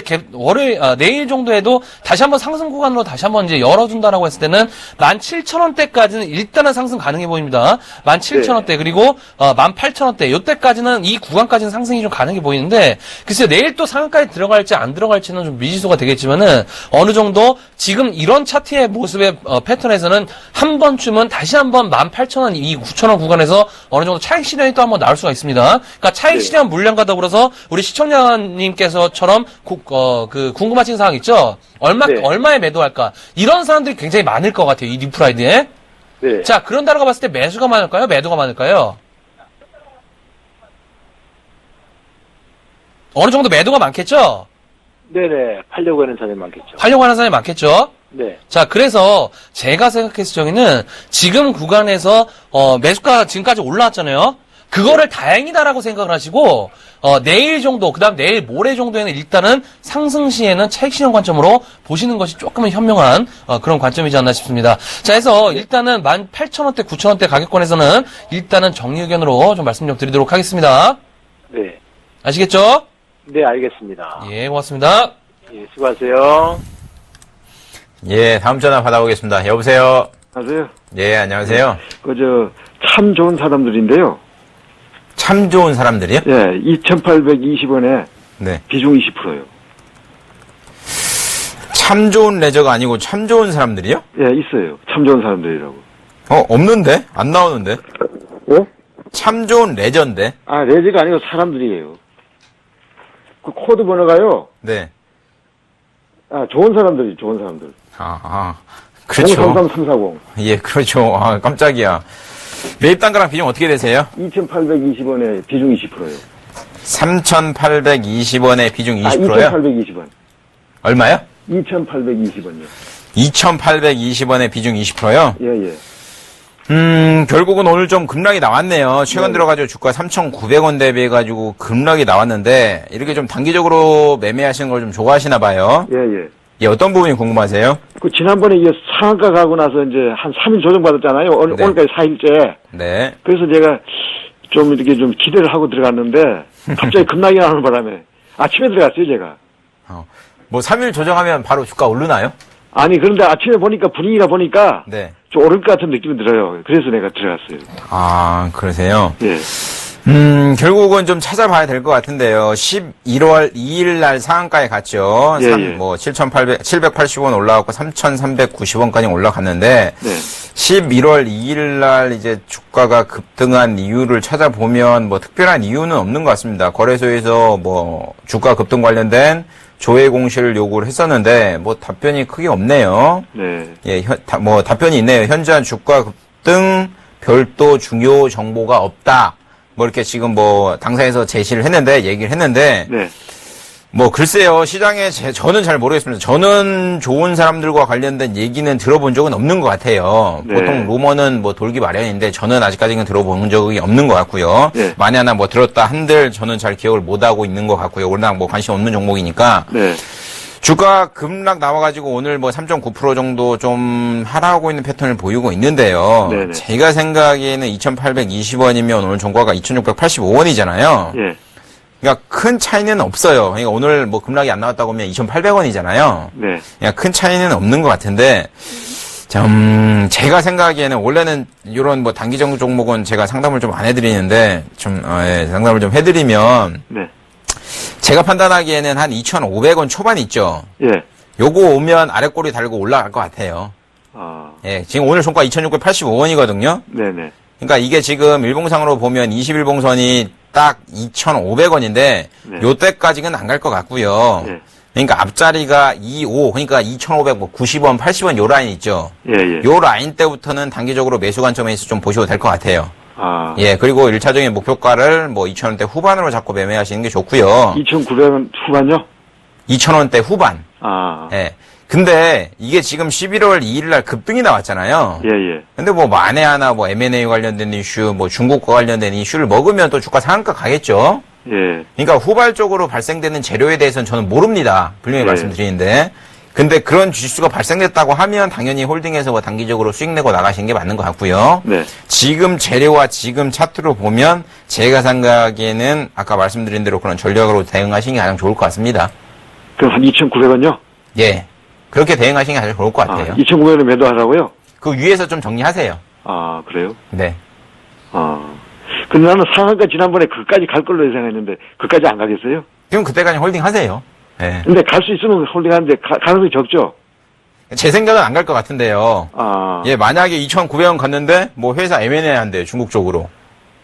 내일 정도에도 다시 한번 상승 구간으로 다시 한번 이제 열어준다라고 했을 때는 17,000원대까지는 일단은 상승 가능해 보입니다. 17,000원대, 그리고, 18,000원대, 요때까지는 이 구간까지는 상승이 좀 가능해 보이는데, 글쎄요, 내일 또 상한가에 들어갈지 안 들어갈지는 좀 미지수가 되겠지만은, 어느 정도 지금 이런 차트의 모습의 패턴에서는 한 번쯤은 다시 한번 18,000원, 이 9,000원 구간에서 어느 정도 차익 실현이 또 한번 나올 수가 있습니다. 그러니까 차익 실현 물량과 더불어서 우리 시청자님께서처럼 궁금하신 사항 있죠? 네. 얼마에 매도할까? 이런 사람들이 굉장히 많을 것 같아요. 이 뉴프라이드에. 네. 자, 그런다라고 봤을 때 매수가 많을까요? 매도가 많을까요? 어느 정도 매도가 많겠죠? 네네. 팔려고 하는 사람이 많겠죠. 하려고 하는 사람이 많겠죠? 네. 자, 그래서 제가 생각했을 적에는 지금 구간에서 매수가 지금까지 올라왔잖아요. 그거를 다행이다라고 생각을 하시고 내일 정도, 그다음 내일 모레 정도에는 일단은 상승 시에는 차익 실현 관점으로 보시는 것이 조금은 현명한 그런 관점이지 않나 싶습니다. 자, 해서 일단은 18,000원대, 9,000원대 가격권에서는 일단은 정리 의견으로 좀 말씀 좀 드리도록 하겠습니다. 네. 아시겠죠? 네, 알겠습니다. 예, 고맙습니다. 예, 수고하세요. 예, 다음 전화 받아보겠습니다. 여보세요? 안녕하세요. 예, 안녕하세요. 참 좋은 사람들인데요. 참 좋은 사람들이요? 예, 2,820원에 네. 비중 20%요. 참 좋은 레저가 아니고 참 좋은 사람들이요? 예, 있어요. 참 좋은 사람들이라고. 없는데? 안 나오는데? 예? 참 좋은 레저인데? 아, 레지가 아니고 사람들이에요. 그 코드 번호가요. 네. 아, 좋은 사람들이, 좋은 사람들. 그렇죠. 033340. 예, 그렇죠. 아, 깜짝이야. 매입 단가랑 비중 어떻게 되세요? 2,820원에 비중 20%요. 3,820원에 비중 20%요? 2,820원. 얼마요? 2,820원요. 2,820원에 비중 20%요? 예, 예. 결국은 오늘 좀 급락이 나왔네요. 최근 들어가지고 주가 3,900원 대비해가지고 급락이 나왔는데, 이렇게 좀 단기적으로 매매하시는 걸 좀 좋아하시나 봐요. 예, 예. 예, 어떤 부분이 궁금하세요? 지난번에 이게 상한가 가고 나서 이제 한 3일 조정받았잖아요. 네. 오늘까지 4일째. 네. 그래서 제가 좀 이렇게 좀 기대를 하고 들어갔는데, 갑자기 급락이 나오는 바람에 아침에 들어갔어요, 제가. 3일 조정하면 바로 주가 오르나요? 아니, 그런데 아침에 보니까 분위기가 보니까 네. 좀 오를 것 같은 느낌이 들어요. 그래서 내가 들어갔어요. 아, 그러세요? 예. 결국은 좀 찾아봐야 될 것 같은데요. 11월 2일 날 상한가에 갔죠. 예, 예. 780원 올라갔고 3,390원까지 올라갔는데, 네. 11월 2일 날 이제 주가가 급등한 이유를 찾아보면 특별한 이유는 없는 것 같습니다. 거래소에서 주가 급등 관련된 조회 공시를 요구를 했었는데, 답변이 크게 없네요. 네. 예, 답변이 있네요. 현재한 주가 급등 별도 중요 정보가 없다. 이렇게 지금 당사에서 얘기를 했는데, 네. 글쎄요, 시장에 저는 잘 모르겠습니다. 저는 좋은 사람들과 관련된 얘기는 들어본 적은 없는 것 같아요. 네. 보통 루머는 돌기 마련인데, 저는 아직까지는 들어본 적이 없는 것 같고요. 네. 만에 하나 들었다 한들 저는 잘 기억을 못하고 있는 것 같고요. 워낙 관심 없는 종목이니까. 네. 주가 급락 나와가지고 오늘 3.9% 정도 좀 하락하고 있는 패턴을 보이고 있는데요. 네네. 제가 생각에는 2,820원이면 오늘 종가가 2,685원이잖아요. 예. 그러니까 큰 차이는 없어요. 그러니까 오늘 급락이 안 나왔다고 하면 2,800원이잖아요. 네. 그냥 큰 차이는 없는 것 같은데, 제가 생각하기에는 원래는 이런 단기적 종목은 제가 상담을 좀 안 해드리는데, 상담을 좀 해드리면, 네. 제가 판단하기에는 한 2,500원 초반 있죠. 예. 요거 오면 아래 꼬리 달고 올라갈 것 같아요. 아. 예, 지금 오늘 종가 2,685원이거든요. 네네. 그러니까 이게 지금 일봉상으로 보면 21봉선이 딱 2,500원인데, 네. 요때까지는 안 갈 것 같고요. 예. 그러니까 앞자리가 25, 그러니까 2,500, 90원, 80원 요 라인 있죠. 예, 예. 요 라인 때부터는 단기적으로 매수 관점에서 좀 보셔도 될 것 같아요. 아. 예, 그리고 1차적인 목표가를 2,000원대 후반으로 잡고 매매하시는 게 좋고요. 2,900원 후반요? 2,000원대 후반. 아. 예. 근데 이게 지금 11월 2일 날 급등이 나왔잖아요. 예, 예. 근데 뭐 만에 하나 뭐 M&A 관련된 이슈, 뭐 중국과 관련된 이슈를 먹으면 또 주가 상한가 가겠죠. 예. 그러니까 후발적으로 발생되는 재료에 대해서는 저는 모릅니다. 분명히 예. 말씀드리는데. 근데 그런 지수가 발생됐다고 하면 당연히 홀딩에서 뭐 단기적으로 수익 내고 나가시는 게 맞는 것 같고요. 네. 지금 재료와 지금 차트로 보면 제가 생각하기에는 아까 말씀드린 대로 그런 전략으로 대응하시는 게 가장 좋을 것 같습니다. 그럼 한 2,900원요? 예. 그렇게 대응하시는 게 가장 좋을 것 같아요. 2,900원에 매도하라고요? 그 위에서 좀 정리하세요. 아, 그래요? 네. 근데 나는 상한가 지난번에 그까지 갈 걸로 예상했는데, 그까지 안 가겠어요? 그럼 그때까지 홀딩 하세요. 예. 근데 갈 수 있으면 홀딩하는데, 가능성이 적죠? 제 생각은 안 갈 것 같은데요. 아. 예, 만약에 2,900원 갔는데, 뭐 회사 M&A 한대요, 중국 쪽으로.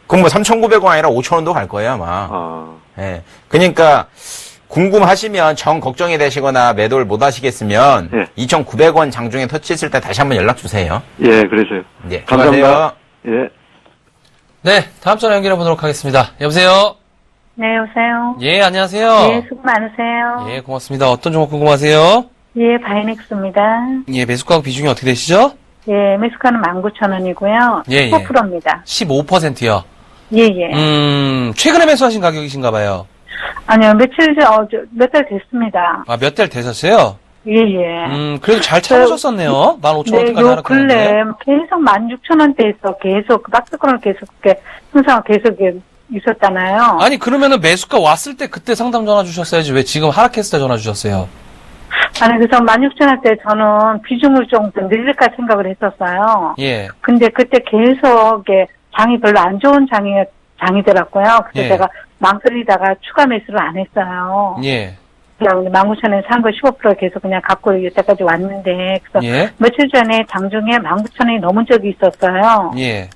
그럼 뭐 3,900원 아니라 5,000원도 갈 거예요, 아마. 예. 그러니까, 궁금하시면 정 걱정이 되시거나 매도를 못 하시겠으면, 예. 2,900원 장중에 터치했을 때 다시 한번 연락 주세요. 예, 그래서요. 예. 감사합니다. 수고하세요. 예. 네, 다음 전화 연결해 보도록 하겠습니다. 여보세요? 네, 여보세요. 예, 안녕하세요. 예, 수고 많으세요. 예, 고맙습니다. 어떤 종목 궁금하세요? 예, 바이넥스입니다. 예, 매수가 비중이 어떻게 되시죠? 예, 매수가는 19,000원이고요. 예, 예. 15%입니다. 15%요. 예, 예. 최근에 매수하신 가격이신가 봐요. 아니요, 몇 달 됐습니다. 아, 몇 달 되셨어요? 예, 예. 그래도 잘 참으셨었네요. 15,000원까지 네, 요 하락했는데. 근래 계속 16,000원대에서 계속 그 박스권을 계속 이렇게 항상 계속 있었잖아요. 아니, 그러면은 매수가 왔을 때 그때 상담 전화 주셨어야지. 왜 지금 하락했을 때 전화 주셨어요? 아니, 그래서 16,000원대 저는 비중을 좀 더 늘릴까 생각을 했었어요. 예. 근데 그때 계속 장이 별로 안 좋은 장이더라고요. 그래서 예. 제가 망설이다가 추가 매수를 안 했어요. 예. 그냥 19,000원에 산 거 15% 계속 그냥 갖고 여태까지 왔는데, 그래서 예. 며칠 전에 장중에 19,000원이 넘은 적이 있었어요. 예.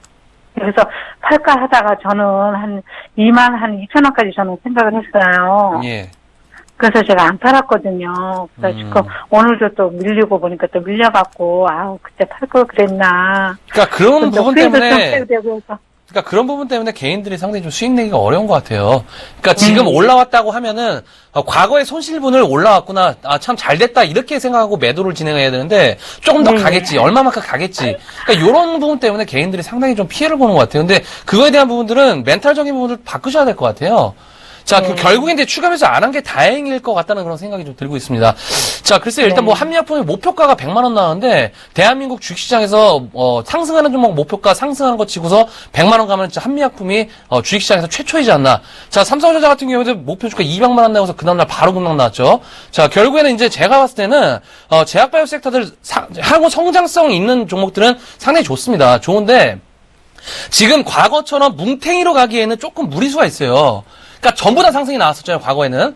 그래서 팔까 하다가 저는 한 22,000원까지 저는 생각을 했어요. 예. 그래서 제가 안 팔았거든요. 그래서 지금 오늘도 또 밀리고 보니까 또 밀려갖고, 아우, 그때 팔 걸 그랬나. 그러니까 그런 부분 때문에 그래서 그런 부분 때문에 개인들이 상당히 좀 수익 내기가 어려운 것 같아요. 그러니까 지금 올라왔다고 하면은 과거의 손실분을 올라왔구나, 참 잘 됐다 이렇게 생각하고 매도를 진행해야 되는데 조금 더 가겠지, 얼마만큼 가겠지. 그러니까 이런 부분 때문에 개인들이 상당히 좀 피해를 보는 것 같아요. 근데 그거에 대한 부분들은 멘탈적인 부분을 바꾸셔야 될 것 같아요. 자, 결국엔 이제 추가 매수 안 한 게 다행일 것 같다는 그런 생각이 좀 들고 있습니다. 자, 글쎄요, 일단 뭐 한미약품의 목표가가 100만 원 나왔는데 대한민국 주식시장에서 상승하는 종목 목표가 상승하는 거 치고서 100만 원 가면 진짜 한미약품이 주식시장에서 최초이지 않나. 자, 삼성전자 같은 경우에도 목표 주가 200만 원 나와서 그 다음날 바로 급락 나왔죠. 자, 결국에는 이제 제가 봤을 때는 제약바이오 섹터들 향후 성장성 있는 종목들은 상당히 좋습니다. 좋은데 지금 과거처럼 뭉탱이로 가기에는 조금 무리수가 있어요. 그러니까 전부 다 상승이 나왔었잖아요, 과거에는.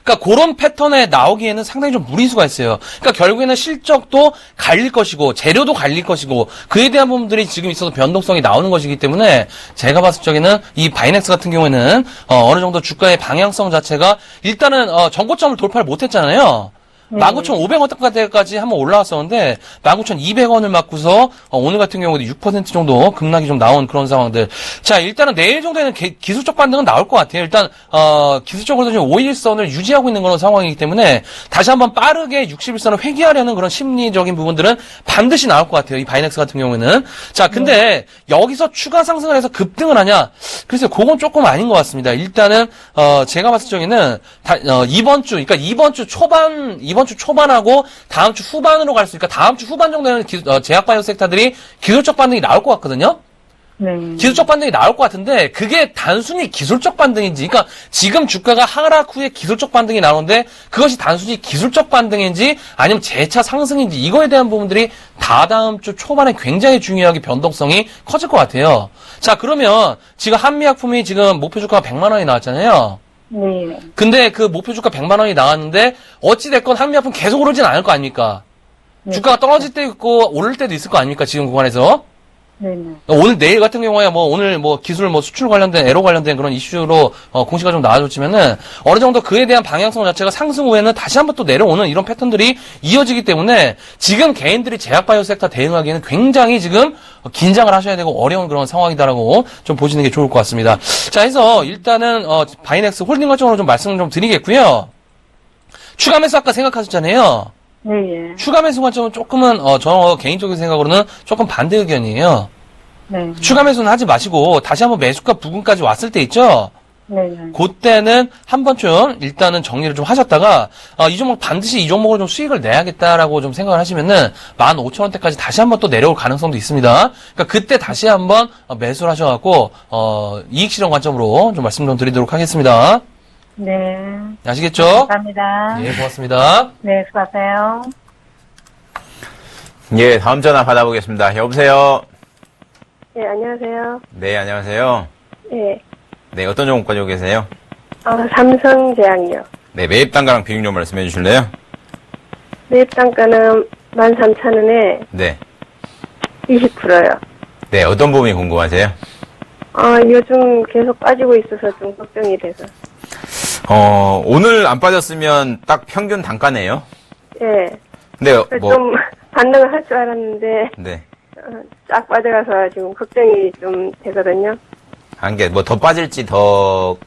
그러니까 그런 패턴에 나오기에는 상당히 좀 무리수가 있어요. 그러니까 결국에는 실적도 갈릴 것이고 재료도 갈릴 것이고 그에 대한 부분들이 지금 있어서 변동성이 나오는 것이기 때문에 제가 봤을 적에는 이 바이넥스 같은 경우에는 어느 정도 주가의 방향성 자체가 일단은 전고점을 돌파를 못했잖아요. 19,500원대까지 한번 올라왔었는데 19,200원을 맞고서 오늘 같은 경우도 6% 정도 급락이 좀 나온 그런 상황들. 자, 일단은 내일 정도에는 기술적 반등은 나올 것 같아요. 일단 기술적으로 지금 5일선을 유지하고 있는 그런 상황이기 때문에 다시 한번 빠르게 60일선을 회귀하려는 그런 심리적인 부분들은 반드시 나올 것 같아요. 이 바이넥스 같은 경우에는. 자, 근데 여기서 추가 상승을 해서 급등을 하냐? 글쎄요, 그건 조금 아닌 것 같습니다. 일단은 제가 봤을 적에는 이번 주 초반하고 다음 주 후반으로 갈 수 있으니까 다음 주 후반 정도에는 제약바이오 섹터들이 기술적 반등이 나올 것 같거든요. 네. 기술적 반등이 나올 것 같은데 그게 단순히 기술적 반등인지, 그러니까 지금 주가가 하락 후에 기술적 반등이 나오는데 그것이 단순히 기술적 반등인지 아니면 재차 상승인지 이거에 대한 부분들이 다다음 주 초반에 굉장히 중요하게 변동성이 커질 것 같아요. 자, 그러면 지금 한미약품이 지금 목표 주가가 100만 원이 나왔잖아요. 네. 근데 그 목표 주가 100만 원이 나왔는데 어찌됐건 한미약품 계속 오르진 않을 거 아닙니까? 주가가 떨어질 때도 있고 오를 때도 있을 거 아닙니까? 지금 구간에서. 네네. 오늘 내일 같은 경우에 오늘 기술 수출 관련된 에로 관련된 그런 이슈로 공시가 좀 나와줬지만은 어느 정도 그에 대한 방향성 자체가 상승 후에는 다시 한번 또 내려오는 이런 패턴들이 이어지기 때문에 지금 개인들이 제약바이오 섹터 대응하기에는 굉장히 지금 긴장을 하셔야 되고 어려운 그런 상황이다라고 좀 보시는 게 좋을 것 같습니다. 자, 해서 일단은 바이넥스 홀딩 관점으로 좀 말씀을 좀 드리겠고요. 추가 매수 아까 생각하셨잖아요. 예. 추가 매수 관점은 조금은 저 개인적인 생각으로는 조금 반대 의견이에요. 네. 추가 매수는 하지 마시고 다시 한번 매수가 부근까지 왔을 때 있죠. 네. 그때는 한 번쯤 일단은 정리를 좀 하셨다가 이 종목 반드시 이 종목을 좀 수익을 내야겠다라고 좀 생각을 하시면은 15,000원대까지 다시 한번 또 내려올 가능성도 있습니다. 그러니까 그때 다시 한번 매수를 하셔갖고 이익 실현 관점으로 좀 말씀 좀 드리도록 하겠습니다. 네. 아시겠죠? 감사합니다. 예, 고맙습니다. 네, 수고하세요. 예, 다음 전화 받아보겠습니다. 여보세요? 네, 안녕하세요. 네, 안녕하세요. 네, 네, 어떤 종목 가지고 계세요? 삼성제약이요. 네, 매입 단가랑 비중 좀 말씀해 주실래요? 매입 단가는 13,000원에 네. 20%요. 네, 어떤 부분이 궁금하세요? 요즘 계속 빠지고 있어서 좀 걱정이 돼서. 오늘 안 빠졌으면 딱 평균 단가네요? 예. 근데, 좀 반등을 할 줄 알았는데, 네. 쫙 빠져가서 지금 걱정이 좀 되거든요. 한 게, 더 빠질지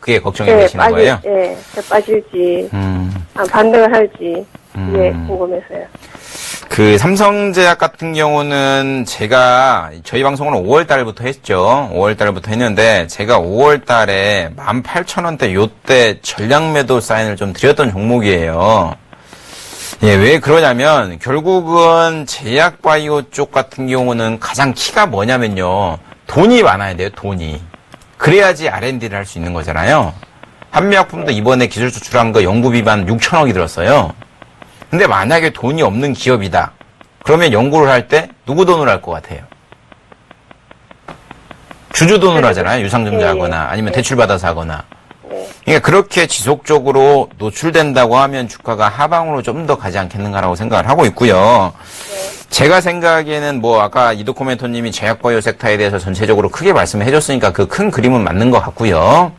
그게 걱정이 되시는 거예요? 예, 더 빠질지, 반등을 할지, 이게 궁금해서요. 그 삼성제약 같은 경우는 제가 저희 방송은 5월 달부터 했죠. 5월 달부터 했는데 제가 5월 달에 18,000원대 요때 전량 매도 사인을 좀 드렸던 종목이에요. 예, 왜 그러냐면 결국은 제약바이오 쪽 같은 경우는 가장 키가 뭐냐면요. 돈이 많아야 돼요. 돈이. 그래야지 R&D를 할 수 있는 거잖아요. 한미약품도 이번에 기술 수출한 거 연구비 만 6천억이 들었어요. 근데 만약에 돈이 없는 기업이다. 그러면 연구를 할 때 누구 돈으로 할 것 같아요? 주주 돈으로 하잖아요. 유상증자 하거나 아니면 대출받아서 하거나. 그러니까 그렇게 지속적으로 노출된다고 하면 주가가 하방으로 좀 더 가지 않겠는가라고 생각을 하고 있고요. 제가 생각에는 아까 이도코멘토님이 제약바이오 섹터에 대해서 전체적으로 크게 말씀을 해줬으니까 그 큰 그림은 맞는 것 같고요.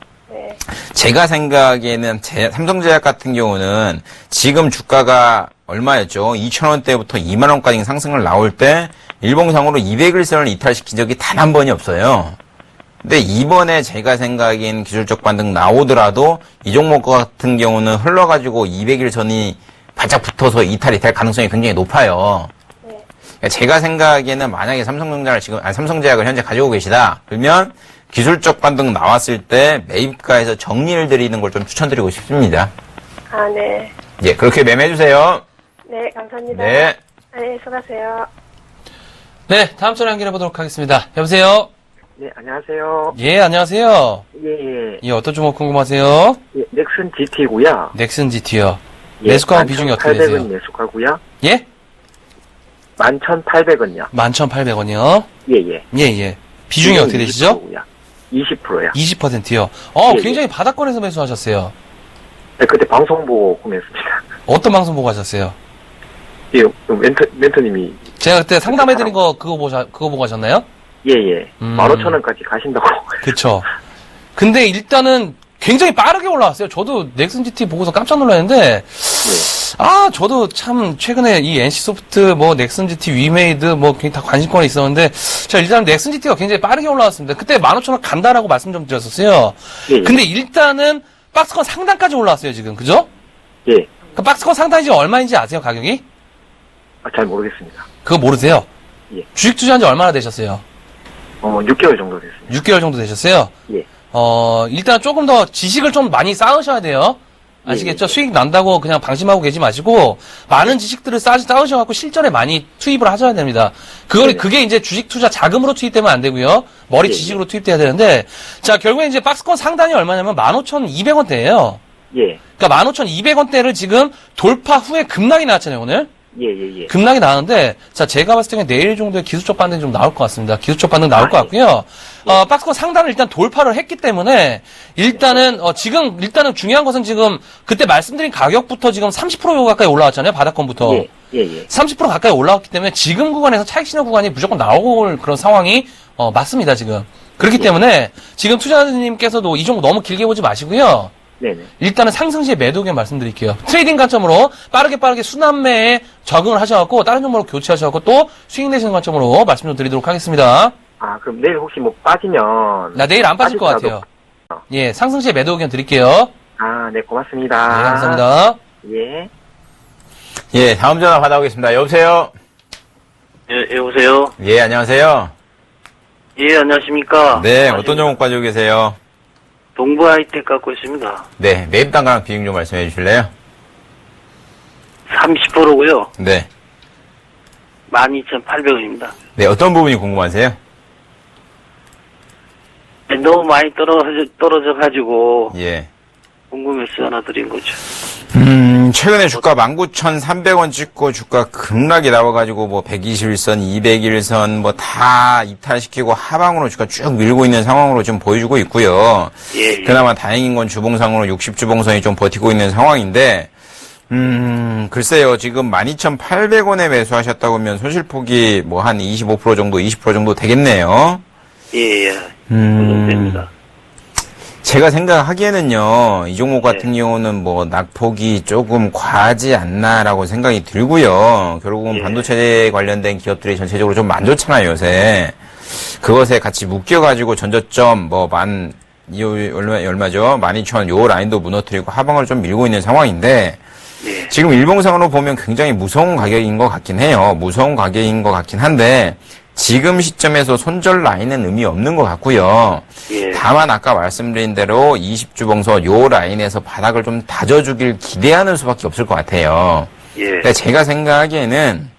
제가 생각에는 삼성제약 같은 경우는 지금 주가가 얼마였죠? 2,000원대부터 2만원까지 상승을 나올 때 일봉상으로 200일선을 이탈시킨 적이 단 한 번이 없어요. 근데 이번에 제가 생각엔 기술적 반등 나오더라도 이 종목 같은 경우는 흘러가지고 200일선이 바짝 붙어서 이탈 가능성이 굉장히 높아요. 그러니까 제가 생각에는 만약에 삼성제약을 현재 가지고 계시다. 그러면 기술적 반등 나왔을 때 매입가에서 정리를 드리는 걸 좀 추천드리고 싶습니다. 네. 예, 그렇게 매매해주세요. 네, 감사합니다. 네. 네, 수고하세요. 네, 다음 전화 연결해 보도록 하겠습니다. 여보세요? 네, 안녕하세요. 예, 안녕하세요. 예. 예, 어떤 종목 궁금하세요? 예, 넥슨 GT고요. 넥슨 GT요. 매수가와 비중이 어떻게 되세요? 11,800원 매수가고요. 예? 11,800원요. 11,800원이요? 예. 비중이 어떻게 되시죠? 20%요. 20%요. 예. 굉장히 바닥권에서 매수하셨어요. 네, 그때 방송 보고 구매했습니다. 어떤 방송 보고 하셨어요? 예, 멘토님이. 제가 그때 상담해드린 거 그거 보고 하셨나요? 예. 15,000원까지 가신다고. 그쵸. 근데 일단은 굉장히 빠르게 올라왔어요. 저도 넥슨 GT 보고서 깜짝 놀랐는데, 저도 참 최근에 이 NC소프트, 넥슨 GT, 위메이드, 굉장히 다 관심권이 있었는데, 일단 넥슨 GT가 굉장히 빠르게 올라왔습니다. 그때 15,000원 간다라고 말씀 좀 드렸었어요. 예. 근데 일단은 박스권 상단까지 올라왔어요, 지금. 그죠? 예. 그 박스권 상단이 지금 얼마인지 아세요, 가격이? 잘 모르겠습니다. 그거 모르세요? 예. 주식 투자한 지 얼마나 되셨어요? 6개월 정도 됐습니다. 6개월 정도 되셨어요? 예. 일단 조금 더 지식을 좀 많이 쌓으셔야 돼요. 아시겠죠? 수익 난다고 그냥 방심하고 계지 마시고, 많은 지식들을 쌓으셔갖고 실전에 많이 투입을 하셔야 됩니다. 그게 이제 주식 투자 자금으로 투입되면 안 되고요. 머리 지식으로 투입돼야 되는데, 결국에 이제 박스권 상단이 얼마냐면 15,200원대예요. 예. 그러니까 15,200원대를 지금 돌파 후에 급락이 나왔잖아요, 오늘. 예. 급락이 나는데, 제가 봤을 때는 내일 정도에 기술적 반등이 좀 나올 것 같습니다. 기술적 반등 나올 것 같고요. 박스권 상단을 일단 돌파를 했기 때문에, 일단은 중요한 것은 지금, 그때 말씀드린 가격부터 지금 30% 가까이 올라왔잖아요, 바닥권부터. 예. 30% 가까이 올라왔기 때문에, 지금 구간에서 차익 신호 구간이 무조건 나올 그런 상황이, 맞습니다, 지금. 그렇기 때문에, 지금 투자자님께서도 이 종목 너무 길게 보지 마시고요. 네네. 일단은 상승 시에 매도 의견 말씀드릴게요. 트레이딩 관점으로 빠르게 순환매에 적응을 하셔갖고 다른 종목으로 교체하셔갖고 또 수익 내시는 관점으로 말씀 좀 드리도록 하겠습니다. 그럼 내일 혹시 빠지면. 내일 안 빠질 것 같아요. 예, 상승 시에 매도 의견 드릴게요. 네, 고맙습니다. 네, 감사합니다. 예. 예, 다음 전화 받아보겠습니다. 여보세요? 예, 여보세요? 예, 안녕하세요. 예, 안녕하십니까? 네, 어떤 종목 가지고 계세요? 동부 하이텍 갖고 있습니다. 네, 매입 단가랑 비중 좀 말씀해 주실래요? 30%고요. 네. 12,800원입니다. 네, 어떤 부분이 궁금하세요? 너무 많이 떨어져가지고, 예. 궁금해서 전화 드린 거죠. 최근에 주가 19,300원 찍고 주가 급락이 나와가지고 뭐 121선, 201선 뭐 다 이탈시키고 하방으로 주가 쭉 밀고 있는 상황으로 지금 보여주고 있고요. 예. 그나마 다행인 건 주봉상으로 60주봉선이 좀 버티고 있는 상황인데, 글쎄요, 지금 12,800원에 매수하셨다고 하면 손실폭이 뭐 한 25% 정도, 20% 정도 되겠네요. 예. 그 정도 됩니다. 제가 생각하기에는요, 이 종목 같은 경우는 뭐 낙폭이 조금 과하지 않나라고 생각이 들고요. 결국은 예. 반도체 관련된 기업들이 전체적으로 좀 안 좋잖아요, 요새. 그것에 같이 묶여가지고 전저점 얼마죠? 12,000원 요 라인도 무너뜨리고 하방을 좀 밀고 있는 상황인데, 예. 지금 일봉상으로 보면 굉장히 무서운 가격인 것 같긴 해요. 무서운 가격인 것 같긴 한데, 지금 시점에서 손절 라인은 의미 없는 것 같고요. 예. 다만 아까 말씀드린 대로 20주봉선 요 라인에서 바닥을 좀 다져주길 기대하는 수밖에 없을 것 같아요. 예. 그러니까 제가 생각하기에는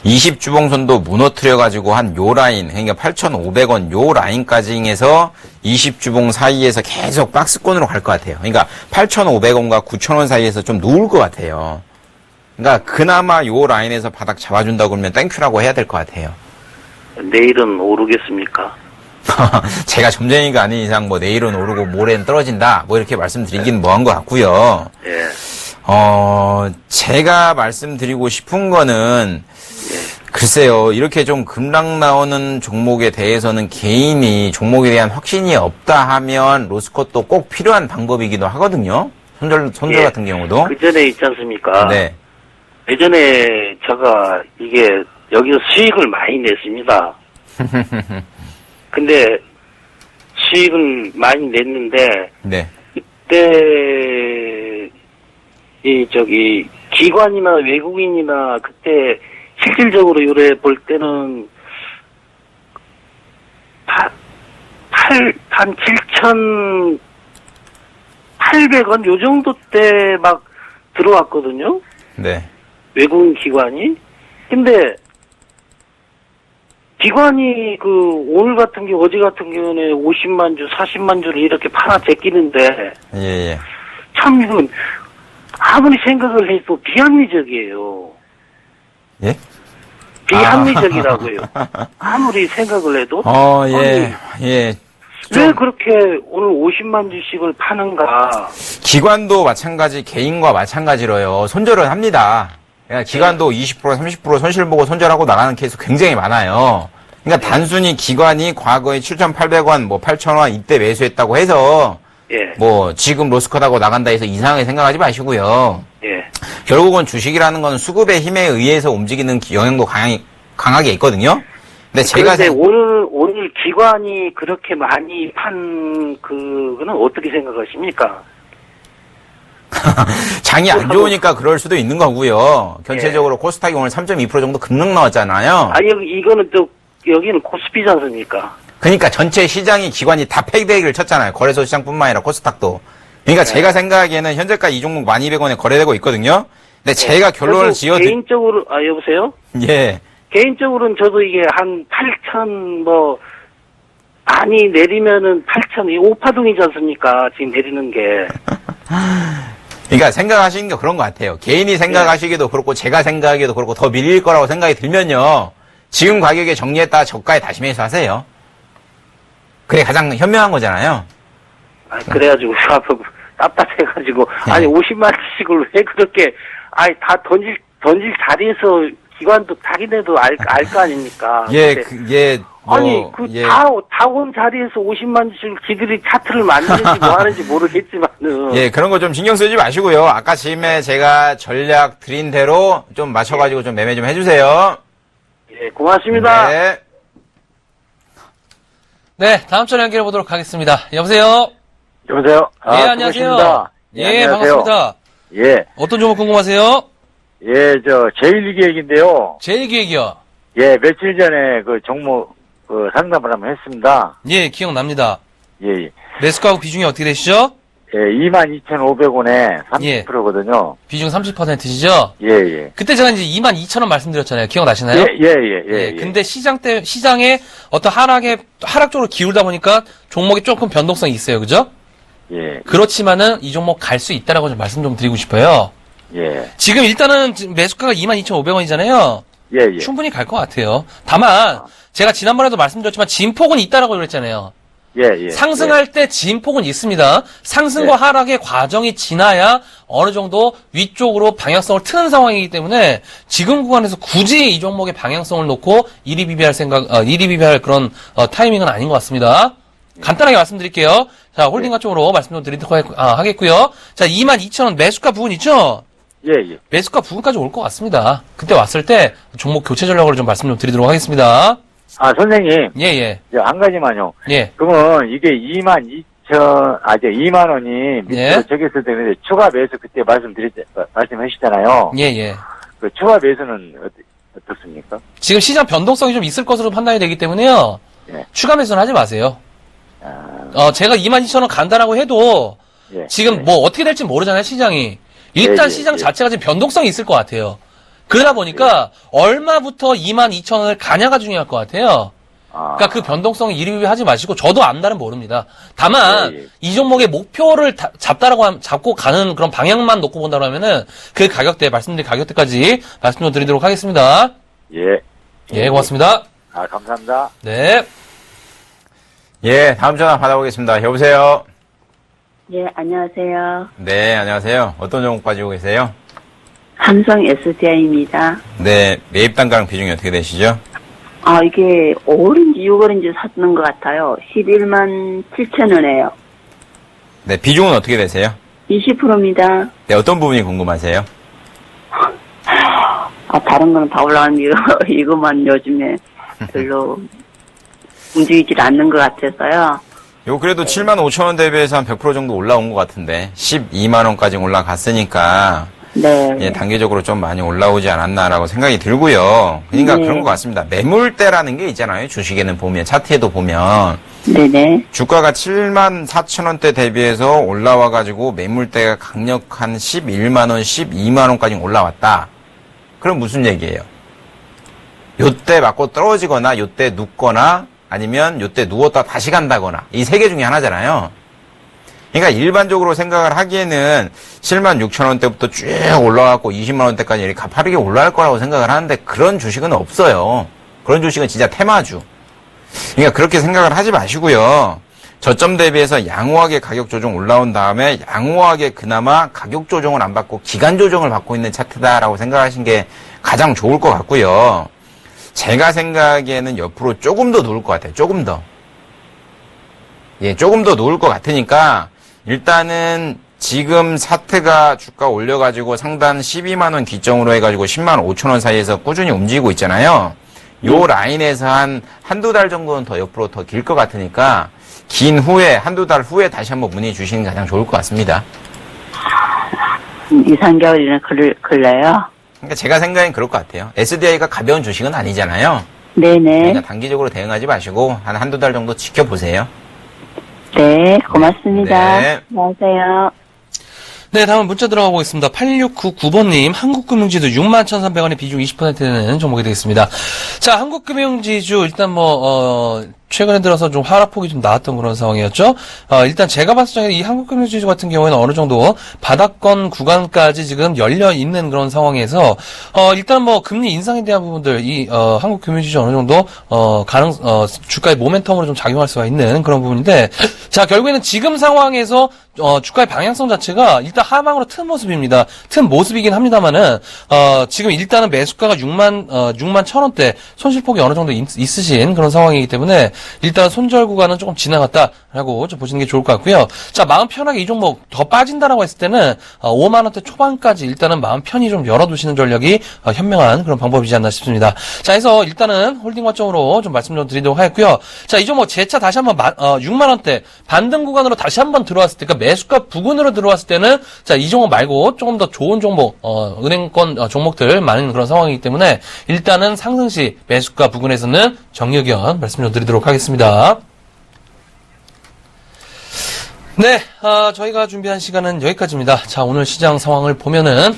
20주봉선도 무너뜨려가지고 한 요 라인, 그러니까 8,500원 요 라인까지 해서 20주봉 사이에서 계속 박스권으로 갈 것 같아요. 그러니까 8,500원과 9,000원 사이에서 좀 누울 것 같아요. 그러니까 그나마 요 라인에서 바닥 잡아준다고 그러면 땡큐라고 해야 될 것 같아요. 내일은 오르겠습니까? 제가 점쟁이가 아닌 이상 뭐 내일은 오르고 모레는 떨어진다 뭐 이렇게 말씀드리긴 뭐한 것 같고요. 예. 제가 말씀드리고 싶은 거는 글쎄요, 이렇게 좀 급락 나오는 종목에 대해서는 개인이 종목에 대한 확신이 없다 하면 로스컷도 꼭 필요한 방법이기도 하거든요. 손절 예. 같은 경우도. 그 전에 있지 않습니까? 네. 예전에 제가 이게 여기서 수익을 많이 냈습니다. 근데 수익을 많이 냈는데 네. 그때 기관이나 외국인이나 그때 실질적으로 요래 볼 때는 한 7,800원 요 정도 때 막 들어왔거든요. 네. 외국인 기관이. 근데 기관이 오늘 같은 경우, 어제 같은 경우는 50만 주, 40만 주를 이렇게 팔아 제끼는데, 예. 참 이건 아무리 생각을 해도 비합리적이에요. 예? 비합리적이라고요. 아무리 생각을 해도. 예. 예. 왜 그렇게 오늘 50만 주씩을 파는가? 기관도 마찬가지, 개인과 마찬가지로요. 손절을 합니다. 그러니까 기관도 20%, 30% 손실 보고 손절하고 나가는 케이스 굉장히 많아요. 그러니까 단순히 기관이 과거에 7,800원, 뭐 8,000원 이때 매수했다고 해서 예. 뭐 지금 로스컷하고 나간다 해서 이상하게 생각하지 마시고요. 예. 결국은 주식이라는 건 수급의 힘에 의해서 움직이는 영향도 강하게 있거든요. 근데 제가 그런데 오늘 기관이 그렇게 많이 판 그거는 어떻게 생각하십니까? 장이 안 좋으니까 그럴 수도 있는 거고요. 전체적으로 코스닥이 오늘 3.2% 정도 급락 나왔잖아요. 이거는 또 여기는 코스피지 않습니까? 그러니까 전체 시장이 기관이 다 폐대기를 쳤잖아요. 거래소 시장뿐만 아니라 코스닥도. 그러니까 제가 생각하기에는 현재까지 이 종목 12,200원에 거래되고 있거든요. 근데 제가 결론을 개인적으로 여보세요? 예. 개인적으로는 저도 이게 한 8,000 많이 내리면은 8,000 오파동이지 않습니까? 지금 내리는 게. 그러니까 생각하시는 게 그런 것 같아요. 개인이 생각하시기도 그렇고 제가 생각하기도 그렇고 더 밀릴 거라고 생각이 들면요. 지금 가격에 정리했다가 저가에 다시 매수하세요. 그게 가장 현명한 거잖아요. 그래가지고 답답해가지고 네. 50만 원씩을 왜 그렇게 다 던질 자리에서 기관도 자기네도 알 거 아닙니까? 예, 근데 예. 다 온 자리에서 50만 원씩 지들이 차트를 만드는지 뭐 하는지 모르겠지만은. 예, 그런 거 좀 신경 쓰지 마시고요. 아까 아침에 제가 전략 드린 대로 좀 맞춰가지고 좀 매매 좀 해주세요. 예, 고맙습니다. 네. 네, 다음 전화 연결해 보도록 하겠습니다. 여보세요? 여보세요? 예, 안녕하세요. 반갑습니다. 예, 반갑습니다. 예. 어떤 종목 궁금하세요? 예, 제1기획인데요. 제일기획이요. 예, 며칠 전에 그 종목, 상담을 한번 했습니다. 예, 기억납니다. 예, 예. 매수가하고 비중이 어떻게 되시죠? 예, 22,500원에 예. 30%거든요. 비중 30%시죠? 예, 예. 그때 제가 이제 22,000원 말씀드렸잖아요. 기억나시나요? 예. 근데 시장에 어떤 하락 쪽으로 기울다 보니까 종목이 조금 변동성이 있어요. 그죠? 예, 그렇지만은 이 종목 갈 수 있다라고 좀 말씀 좀 드리고 싶어요. 예. 지금 일단은 지금 매수가가 22,500원이잖아요. 예, 예. 충분히 갈 것 같아요. 다만 제가 지난번에도 말씀드렸지만 진폭은 있다라고 그랬잖아요. 예. 상승할 때 진폭은 있습니다. 상승과 하락의 과정이 지나야 어느 정도 위쪽으로 방향성을 트는 상황이기 때문에 지금 구간에서 굳이 이 종목의 방향성을 놓고 일희비비할 그런 타이밍은 아닌 것 같습니다. 간단하게 말씀드릴게요. 자, 홀딩가 쪽으로 말씀 좀 드리도록 하겠고요. 자, 22,000원 매수가 부분 있죠? 예, 예. 매수가 부분까지 올 것 같습니다. 그때 왔을 때 종목 교체 전략으로 좀 말씀 좀 드리도록 하겠습니다. 아, 선생님. 예. 한 가지만요. 예. 그러면 이게 2만원이 밑으로 예. 저겼을 때 근데 추가 매수 그때 말씀하시잖아요. 예. 그 추가 매수는 어떻습니까? 지금 시장 변동성이 좀 있을 것으로 판단이 되기 때문에요. 예. 추가 매수는 하지 마세요. 제가 22,000원 간다라고 해도 예. 지금 뭐 어떻게 될지 모르잖아요, 시장이. 일단 예. 시장 자체가 지금 변동성이 있을 것 같아요. 그러다 보니까 얼마부터 22,000원을 가냐가 중요할 것 같아요. 그러니까 그 변동성을 이리비비 하지 마시고 저도 안다는 모릅니다. 다만 예. 이 종목의 목표를 잡고 가는 그런 방향만 놓고 본다고 하면은 그 가격대 말씀드린 가격대까지 말씀 좀 드리도록 하겠습니다. 예. 고맙습니다. 아, 감사합니다. 네. 예, 다음 전화 받아보겠습니다. 여보세요? 예, 안녕하세요. 네, 안녕하세요. 어떤 종목 가지고 계세요? 삼성 SDI입니다. 네, 매입 단가랑 비중이 어떻게 되시죠? 이게 5월인지 6월인지 샀는 것 같아요. 11만 7천 원이에요. 네, 비중은 어떻게 되세요? 20%입니다. 네, 어떤 부분이 궁금하세요? 다른 거는 다 올라가는데 이것만 요즘에 별로 움직이질 않는 것 같아서요. 요 그래도 75,000원 대비해서 한 100% 정도 올라온 것 같은데 12만원까지 올라갔으니까 네. 예, 단계적으로 좀 많이 올라오지 않았나라고 생각이 들고요. 그러니까 네. 그런 것 같습니다. 매물대라는 게 있잖아요. 주식에는 보면, 차트에도 보면. 네네. 주가가 74,000원대 대비해서 올라와가지고 매물대가 강력한 11만원, 12만원까지 올라왔다. 그럼 무슨 얘기예요? 요때 맞고 떨어지거나, 요때 눕거나, 아니면 요때 누웠다 다시 간다거나, 이 세 개 중에 하나잖아요. 그러니까 일반적으로 생각을 하기에는 76,000원대부터 쭉 올라가고 20만원대까지 이렇게 가파르게 올라갈 거라고 생각을 하는데 그런 주식은 없어요. 그런 주식은 진짜 테마주. 그러니까 그렇게 생각을 하지 마시고요. 저점 대비해서 양호하게 가격 조정 올라온 다음에 양호하게 그나마 가격 조정을 안 받고 기간 조정을 받고 있는 차트다라고 생각하신 게 가장 좋을 것 같고요. 제가 생각하기에는 옆으로 조금 더 누울 것 같아요. 조금 더. 예, 조금 더 누울 것 같으니까 일단은 지금 사태가 주가 올려가지고 상단 12만원 기점으로 해가지고 10만 5천원 사이에서 꾸준히 움직이고 있잖아요. 요 라인에서 한두 달 정도는 더 옆으로 더 길 것 같으니까 긴 후에, 한두 달 후에 다시 한번 문의 주시는 게 가장 좋을 것 같습니다. 2, 3개월이나 걸려요? 그러니까 제가 생각엔 그럴 것 같아요. SDI가 가벼운 주식은 아니잖아요. 네네. 그러니까 단기적으로 대응하지 마시고 한두 달 정도 지켜보세요. 네, 고맙습니다. 네. 안녕하세요. 네, 다음 문자 들어가 보겠습니다. 8699번님, 한국금융지주 61,300원의 비중 20% 되는 종목이 되겠습니다. 자, 한국금융지주, 일단 최근에 들어서 좀 하락폭이 좀 나왔던 그런 상황이었죠. 일단 제가 봤을 때 이 한국금융지주 같은 경우에는 어느 정도 바닥권 구간까지 지금 열려 있는 그런 상황에서, 일단 금리 인상에 대한 부분들, 한국금융지주 어느 정도, 주가의 모멘텀으로 좀 작용할 수가 있는 그런 부분인데, 자, 결국에는 지금 상황에서, 주가의 방향성 자체가 일단 하방으로 튼 모습입니다. 튼 모습이긴 합니다만은, 지금 일단은 매수가가 6만 1,000원대, 손실폭이 어느 정도 있으신 그런 상황이기 때문에, 일단 손절 구간은 조금 지나갔다라고 좀 보시는 게 좋을 것 같고요. 자, 마음 편하게 이 종목 더 빠진다라고 했을 때는 5만 원대 초반까지 일단은 마음 편히 좀 열어두시는 전략이 현명한 그런 방법이지 않나 싶습니다. 자, 해서 일단은 홀딩 관점으로 좀 말씀 좀 드리도록 하겠고요. 자, 이 종목 재차 다시 한번 6만 원대 반등 구간으로 다시 한번 들어왔을 때, 그러니까 매수가 부근으로 들어왔을 때는 자, 이 종목 말고 조금 더 좋은 종목, 은행권 종목들 많은 그런 상황이기 때문에 일단은 상승 시 매수가 부근에서는 정리 의견 말씀 좀 드리도록 하겠습니다. 네, 저희가 준비한 시간은 여기까지입니다. 자, 오늘 시장 상황을 보면은,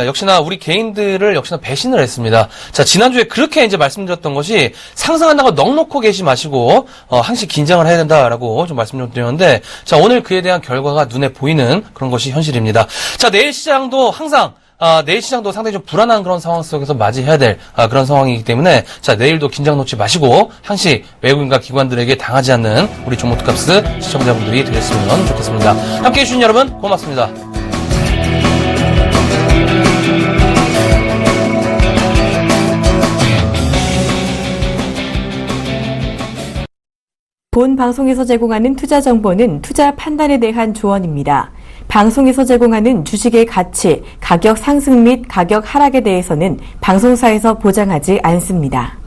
역시나 우리 개인들을 역시나 배신을 했습니다. 자, 지난주에 그렇게 이제 말씀드렸던 것이 상승한다고 넉놓고 계시 마시고, 항시 긴장을 해야 된다라고 좀 말씀 좀 드렸는데, 자, 오늘 그에 대한 결과가 눈에 보이는 그런 것이 현실입니다. 자, 내일 시장도 항상 내일 시장도 상당히 좀 불안한 그런 상황 속에서 맞이해야 될 그런 상황이기 때문에 자, 내일도 긴장 놓지 마시고 항시 외국인과 기관들에게 당하지 않는 우리 종목 특값스 시청자분들이 되셨으면 좋겠습니다. 함께해 주신 여러분 고맙습니다. 본 방송에서 제공하는 투자 정보는 투자 판단에 대한 조언입니다. 방송에서 제공하는 주식의 가치, 가격 상승 및 가격 하락에 대해서는 방송사에서 보장하지 않습니다.